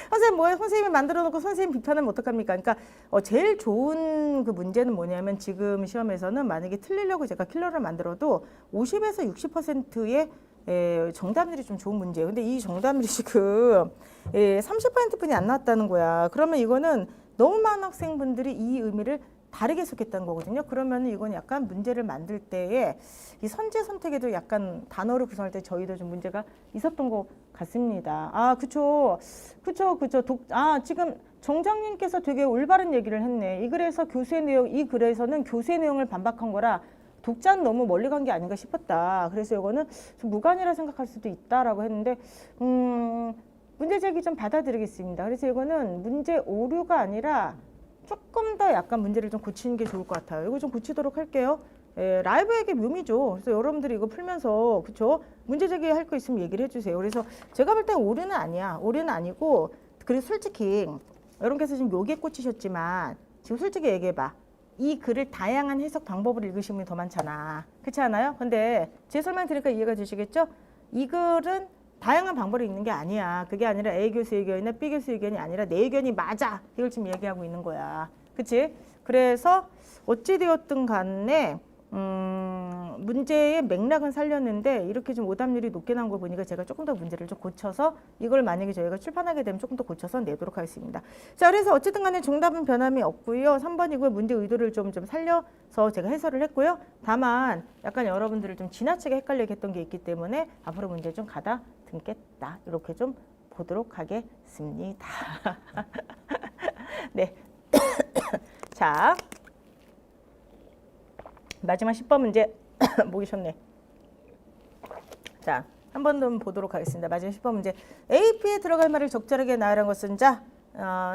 선생님 뭐예요? 선생님이 만들어 놓고 선생님 비판하면 어떡합니까? 그러니까 제일 좋은 그 문제는 뭐냐면 지금 시험에서는 만약에 틀리려고 제가 킬러를 만들어도 50에서 60%의 정답률이 좀 좋은 문제예요. 근데 이 정답률이 지금 30%뿐이 안 나왔다는 거야. 그러면 이거는 너무 많은 학생분들이 이 의미를 다르게 해석했다는 거거든요. 그러면 이건 약간 문제를 만들 때에 이 선제 선택에도 약간 단어를 구성할 때 저희도 좀 문제가 있었던 것 같습니다. 그쵸. 지금 정장님께서 되게 올바른 얘기를 했네. 이 글에서 이 글에서는 교수의 내용을 반박한 거라 독자는 너무 멀리 간 게 아닌가 싶었다. 그래서 이거는 좀 무관이라 생각할 수도 있다라고 했는데 문제 제기 좀 받아들이겠습니다. 그래서 이거는 문제 오류가 아니라 조금 더 약간 문제를 좀 고치는 게 좋을 것 같아요. 이거 좀 고치도록 할게요. 라이브에게 묘미죠. 그래서 여러분들이 이거 풀면서 그쵸? 문제 제기할 거 있으면 얘기를 해주세요. 그래서 제가 볼 때 오류는 아니야. 오류는 아니고 그리고 솔직히 여러분께서 지금 여기에 꽂히셨지만 지금 솔직히 얘기해봐. 이 글을 다양한 해석 방법을 읽으시는 분이 더 많잖아. 그렇지 않아요? 근데 제 설명 드리니까 이해가 되시겠죠? 이 글은 다양한 방법을 읽는 게 아니야. 그게 아니라 A 교수 의견이나 B 교수 의견이 아니라 내 의견이 맞아. 이걸 지금 얘기하고 있는 거야. 그치? 그래서 어찌되었든 간에 문제의 맥락은 살렸는데 이렇게 좀 오답률이 높게 나온 걸 보니까 제가 조금 더 문제를 좀 고쳐서 이걸 만약에 저희가 출판하게 되면 조금 더 고쳐서 내도록 하겠습니다. 자, 그래서 어쨌든 간에 정답은 변함이 없고요. 3번이고요. 문제 의도를 좀 살려서 제가 해설을 했고요. 다만 약간 여러분들을 좀 지나치게 헷갈리게 했던 게 있기 때문에 앞으로 문제 좀 가다듬겠다. 이렇게 좀 보도록 하겠습니다. 네. 자. 마지막 10번 문제 목이 쉬었네. 자, 한 번 더 보도록 하겠습니다. 마지막 10번 문제. AP에 들어갈 말을 적절하게 나열한 것은 자,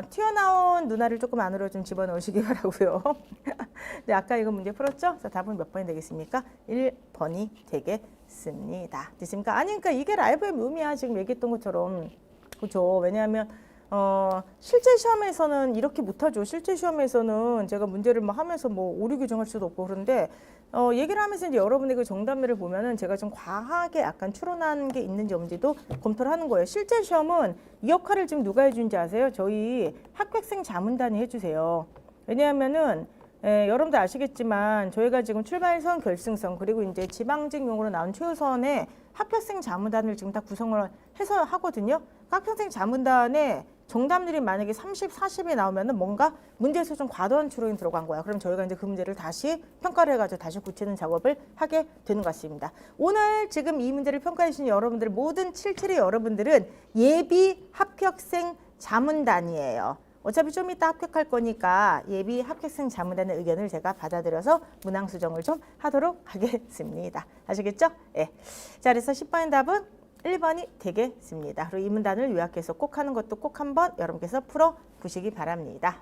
튀어나온 누나를 조금 안으로 좀 집어넣으시기 바라고요. 네, 아까 이거 문제 풀었죠? 자, 답은 몇 번이 되겠습니까? 1번이 되겠습니다. 됐습니까? 아니, 그러니까 이게 라이브의 묘미야. 지금 얘기했던 것처럼. 그렇죠. 왜냐하면 실제 시험에서는 이렇게 못하죠. 실제 시험에서는 제가 문제를 막 하면서 뭐 오류 규정할 수도 없고 그런데 얘기를 하면서 이제 여러분의 그 정답률을 보면은 제가 좀 과하게 약간 추론한 게 있는지 없는지도 검토를 하는 거예요. 실제 시험은 이 역할을 지금 누가 해준지 아세요? 저희 학교학생 자문단이 해주세요. 왜냐하면은 여러분들 아시겠지만 저희가 지금 출발선, 결승선 그리고 이제 지방직용으로 나온 최우선의 학교학생 자문단을 지금 다 구성을 해서 하거든요. 학교학생 자문단에 정답률이 만약에 30, 40이 나오면은 뭔가 문제에서 좀 과도한 추론이 들어간 거야. 그럼 저희가 이제 그 문제를 다시 평가를 해가지고 다시 고치는 작업을 하게 되는 것 같습니다. 오늘 지금 이 문제를 평가해 주신 여러분들, 모든 77의 여러분들은 예비 합격생 자문단이에요. 어차피 좀 이따 합격할 거니까 예비 합격생 자문단의 의견을 제가 받아들여서 문항 수정을 좀 하도록 하겠습니다. 아시겠죠? 예. 자, 그래서 10번의 답은 1번이 되겠습니다. 그리고 이 문단을 요약해서 꼭 하는 것도 꼭 한번 여러분께서 풀어보시기 바랍니다.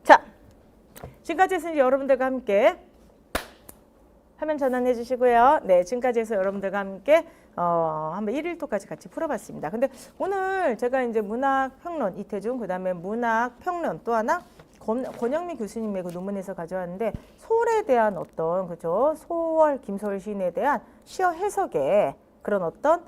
자, 지금까지 해서 여러분들과 함께 화면 전환해 주시고요. 네, 지금까지 해서 여러분들과 함께 한번 1일토까지 같이 풀어봤습니다. 근데 오늘 제가 이제 문학평론 이태준, 그 다음에 문학평론 또 하나 권영미 교수님의 그 논문에서 가져왔는데 소월에 대한 어떤 그죠 소월 김소월 시인에 대한 시어 해석의 그런 어떤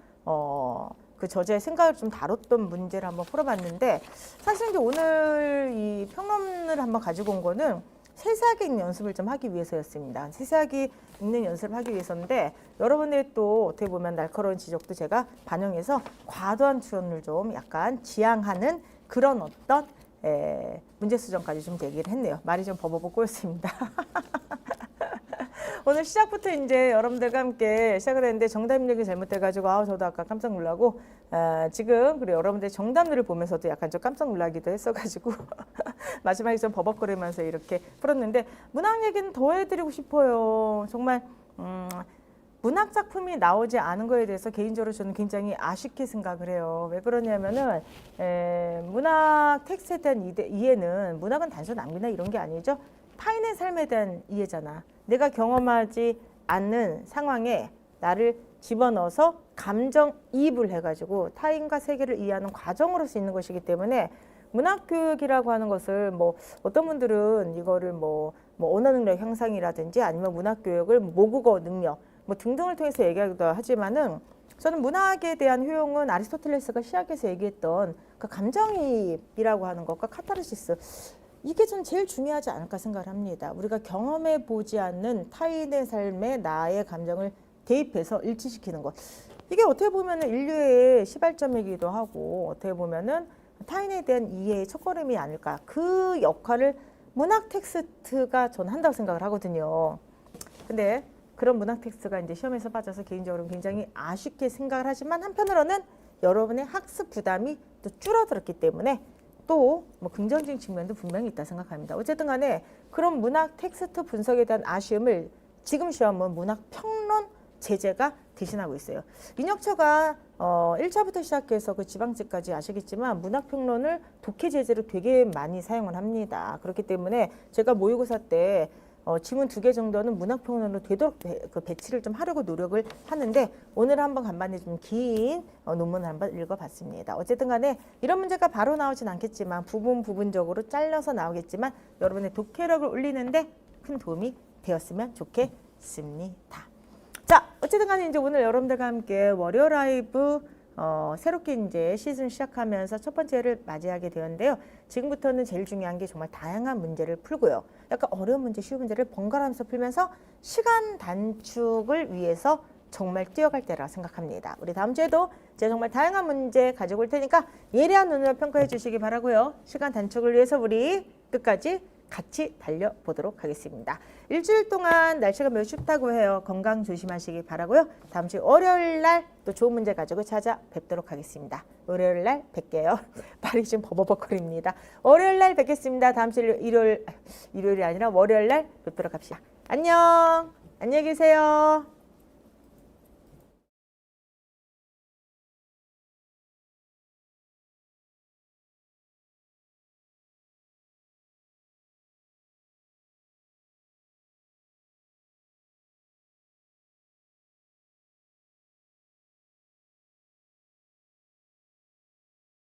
그 저자의 생각을 좀 다뤘던 문제를 한번 풀어봤는데 사실 이제 오늘 이 평론을 한번 가지고 온 거는 세세하게 읽는 연습을 좀 하기 위해서였습니다. 세세하게 읽는 연습을 하기 위해서인데 여러분의 또 어떻게 보면 날카로운 지적도 제가 반영해서 과도한 추론을 좀 약간 지양하는 그런 어떤 문제 수정까지 좀 제기를 했네요. 말이 좀 버버버 꼬였습니다. 오늘 시작부터 이제 여러분들과 함께 시작을 했는데 정답 입력이 잘못돼가지고 저도 아까 깜짝 놀라고 지금 그리고 여러분들 정답률을 보면서도 약간 좀 깜짝 놀라기도 했어가지고 마지막에 좀 버벅거리면서 이렇게 풀었는데 문학 얘기는 더 해드리고 싶어요. 정말 문학 작품이 나오지 않은 거에 대해서 개인적으로 저는 굉장히 아쉽게 생각을 해요. 왜 그러냐면은 문학 텍스트에 대한 이해는 문학은 단순 낭비나 이런 게 아니죠. 타인의 삶에 대한 이해잖아. 내가 경험하지 않는 상황에 나를 집어넣어서 감정이입을 해가지고 타인과 세계를 이해하는 과정으로서 있는 것이기 때문에 문학교육이라고 하는 것을 뭐 어떤 분들은 이거를 뭐 언어 능력 향상이라든지 아니면 문학교육을 모국어 능력 뭐 등등을 통해서 얘기하기도 하지만은 저는 문학에 대한 효용은 아리스토텔레스가 시작해서 얘기했던 그 감정이입이라고 하는 것과 카타르시스 이게 좀 제일 중요하지 않을까 생각을 합니다. 우리가 경험해 보지 않는 타인의 삶에 나의 감정을 대입해서 일치시키는 것. 이게 어떻게 보면 인류의 시발점이기도 하고 어떻게 보면은 타인에 대한 이해의 첫걸음이 아닐까. 그 역할을 문학 텍스트가 저는 한다고 생각을 하거든요. 근데 그런 문학 텍스트가 이제 시험에서 빠져서 개인적으로 굉장히 아쉽게 생각을 하지만 한편으로는 여러분의 학습 부담이 또 줄어들었기 때문에 또 뭐 긍정적인 측면도 분명히 있다 생각합니다. 어쨌든 간에 그런 문학 텍스트 분석에 대한 아쉬움을 지금 시험은 문학 평론 제재가 대신하고 있어요. 민혁처가 1차부터 시작해서 그 지방직까지 아시겠지만 문학 평론을 독해 제재로 되게 많이 사용을 합니다. 그렇기 때문에 제가 모의고사 때 지문 2개 정도는 문학평론으로 되도록 그 배치를 좀 하려고 노력을 하는데 오늘 한번 간만에 좀 긴 논문을 한번 읽어봤습니다. 어쨌든 간에 이런 문제가 바로 나오진 않겠지만 부분적으로 잘려서 나오겠지만 여러분의 독해력을 올리는데 큰 도움이 되었으면 좋겠습니다. 자, 어쨌든 간에 이제 오늘 여러분들과 함께 월요 라이브 새롭게 이제 시즌 시작하면서 첫 번째를 맞이하게 되었는데요. 지금부터는 제일 중요한 게 정말 다양한 문제를 풀고요. 약간 어려운 문제, 쉬운 문제를 번갈아가면서 풀면서 시간 단축을 위해서 정말 뛰어갈 때라 생각합니다. 우리 다음 주에도 제가 정말 다양한 문제 가지고 올 테니까 예리한 눈으로 평가해 주시기 바라고요. 시간 단축을 위해서 우리 끝까지 같이 달려보도록 하겠습니다. 일주일 동안 날씨가 매우 춥다고 해요. 건강 조심하시기 바라고요. 다음 주 월요일 날 또 좋은 문제 가지고 찾아뵙도록 하겠습니다. 월요일 날 뵐게요. 말이 좀 버벅거립니다. 월요일 날 뵙겠습니다. 다음 주 일요일이 아니라 월요일 날 뵙도록 합시다. 안녕. 안녕히 계세요.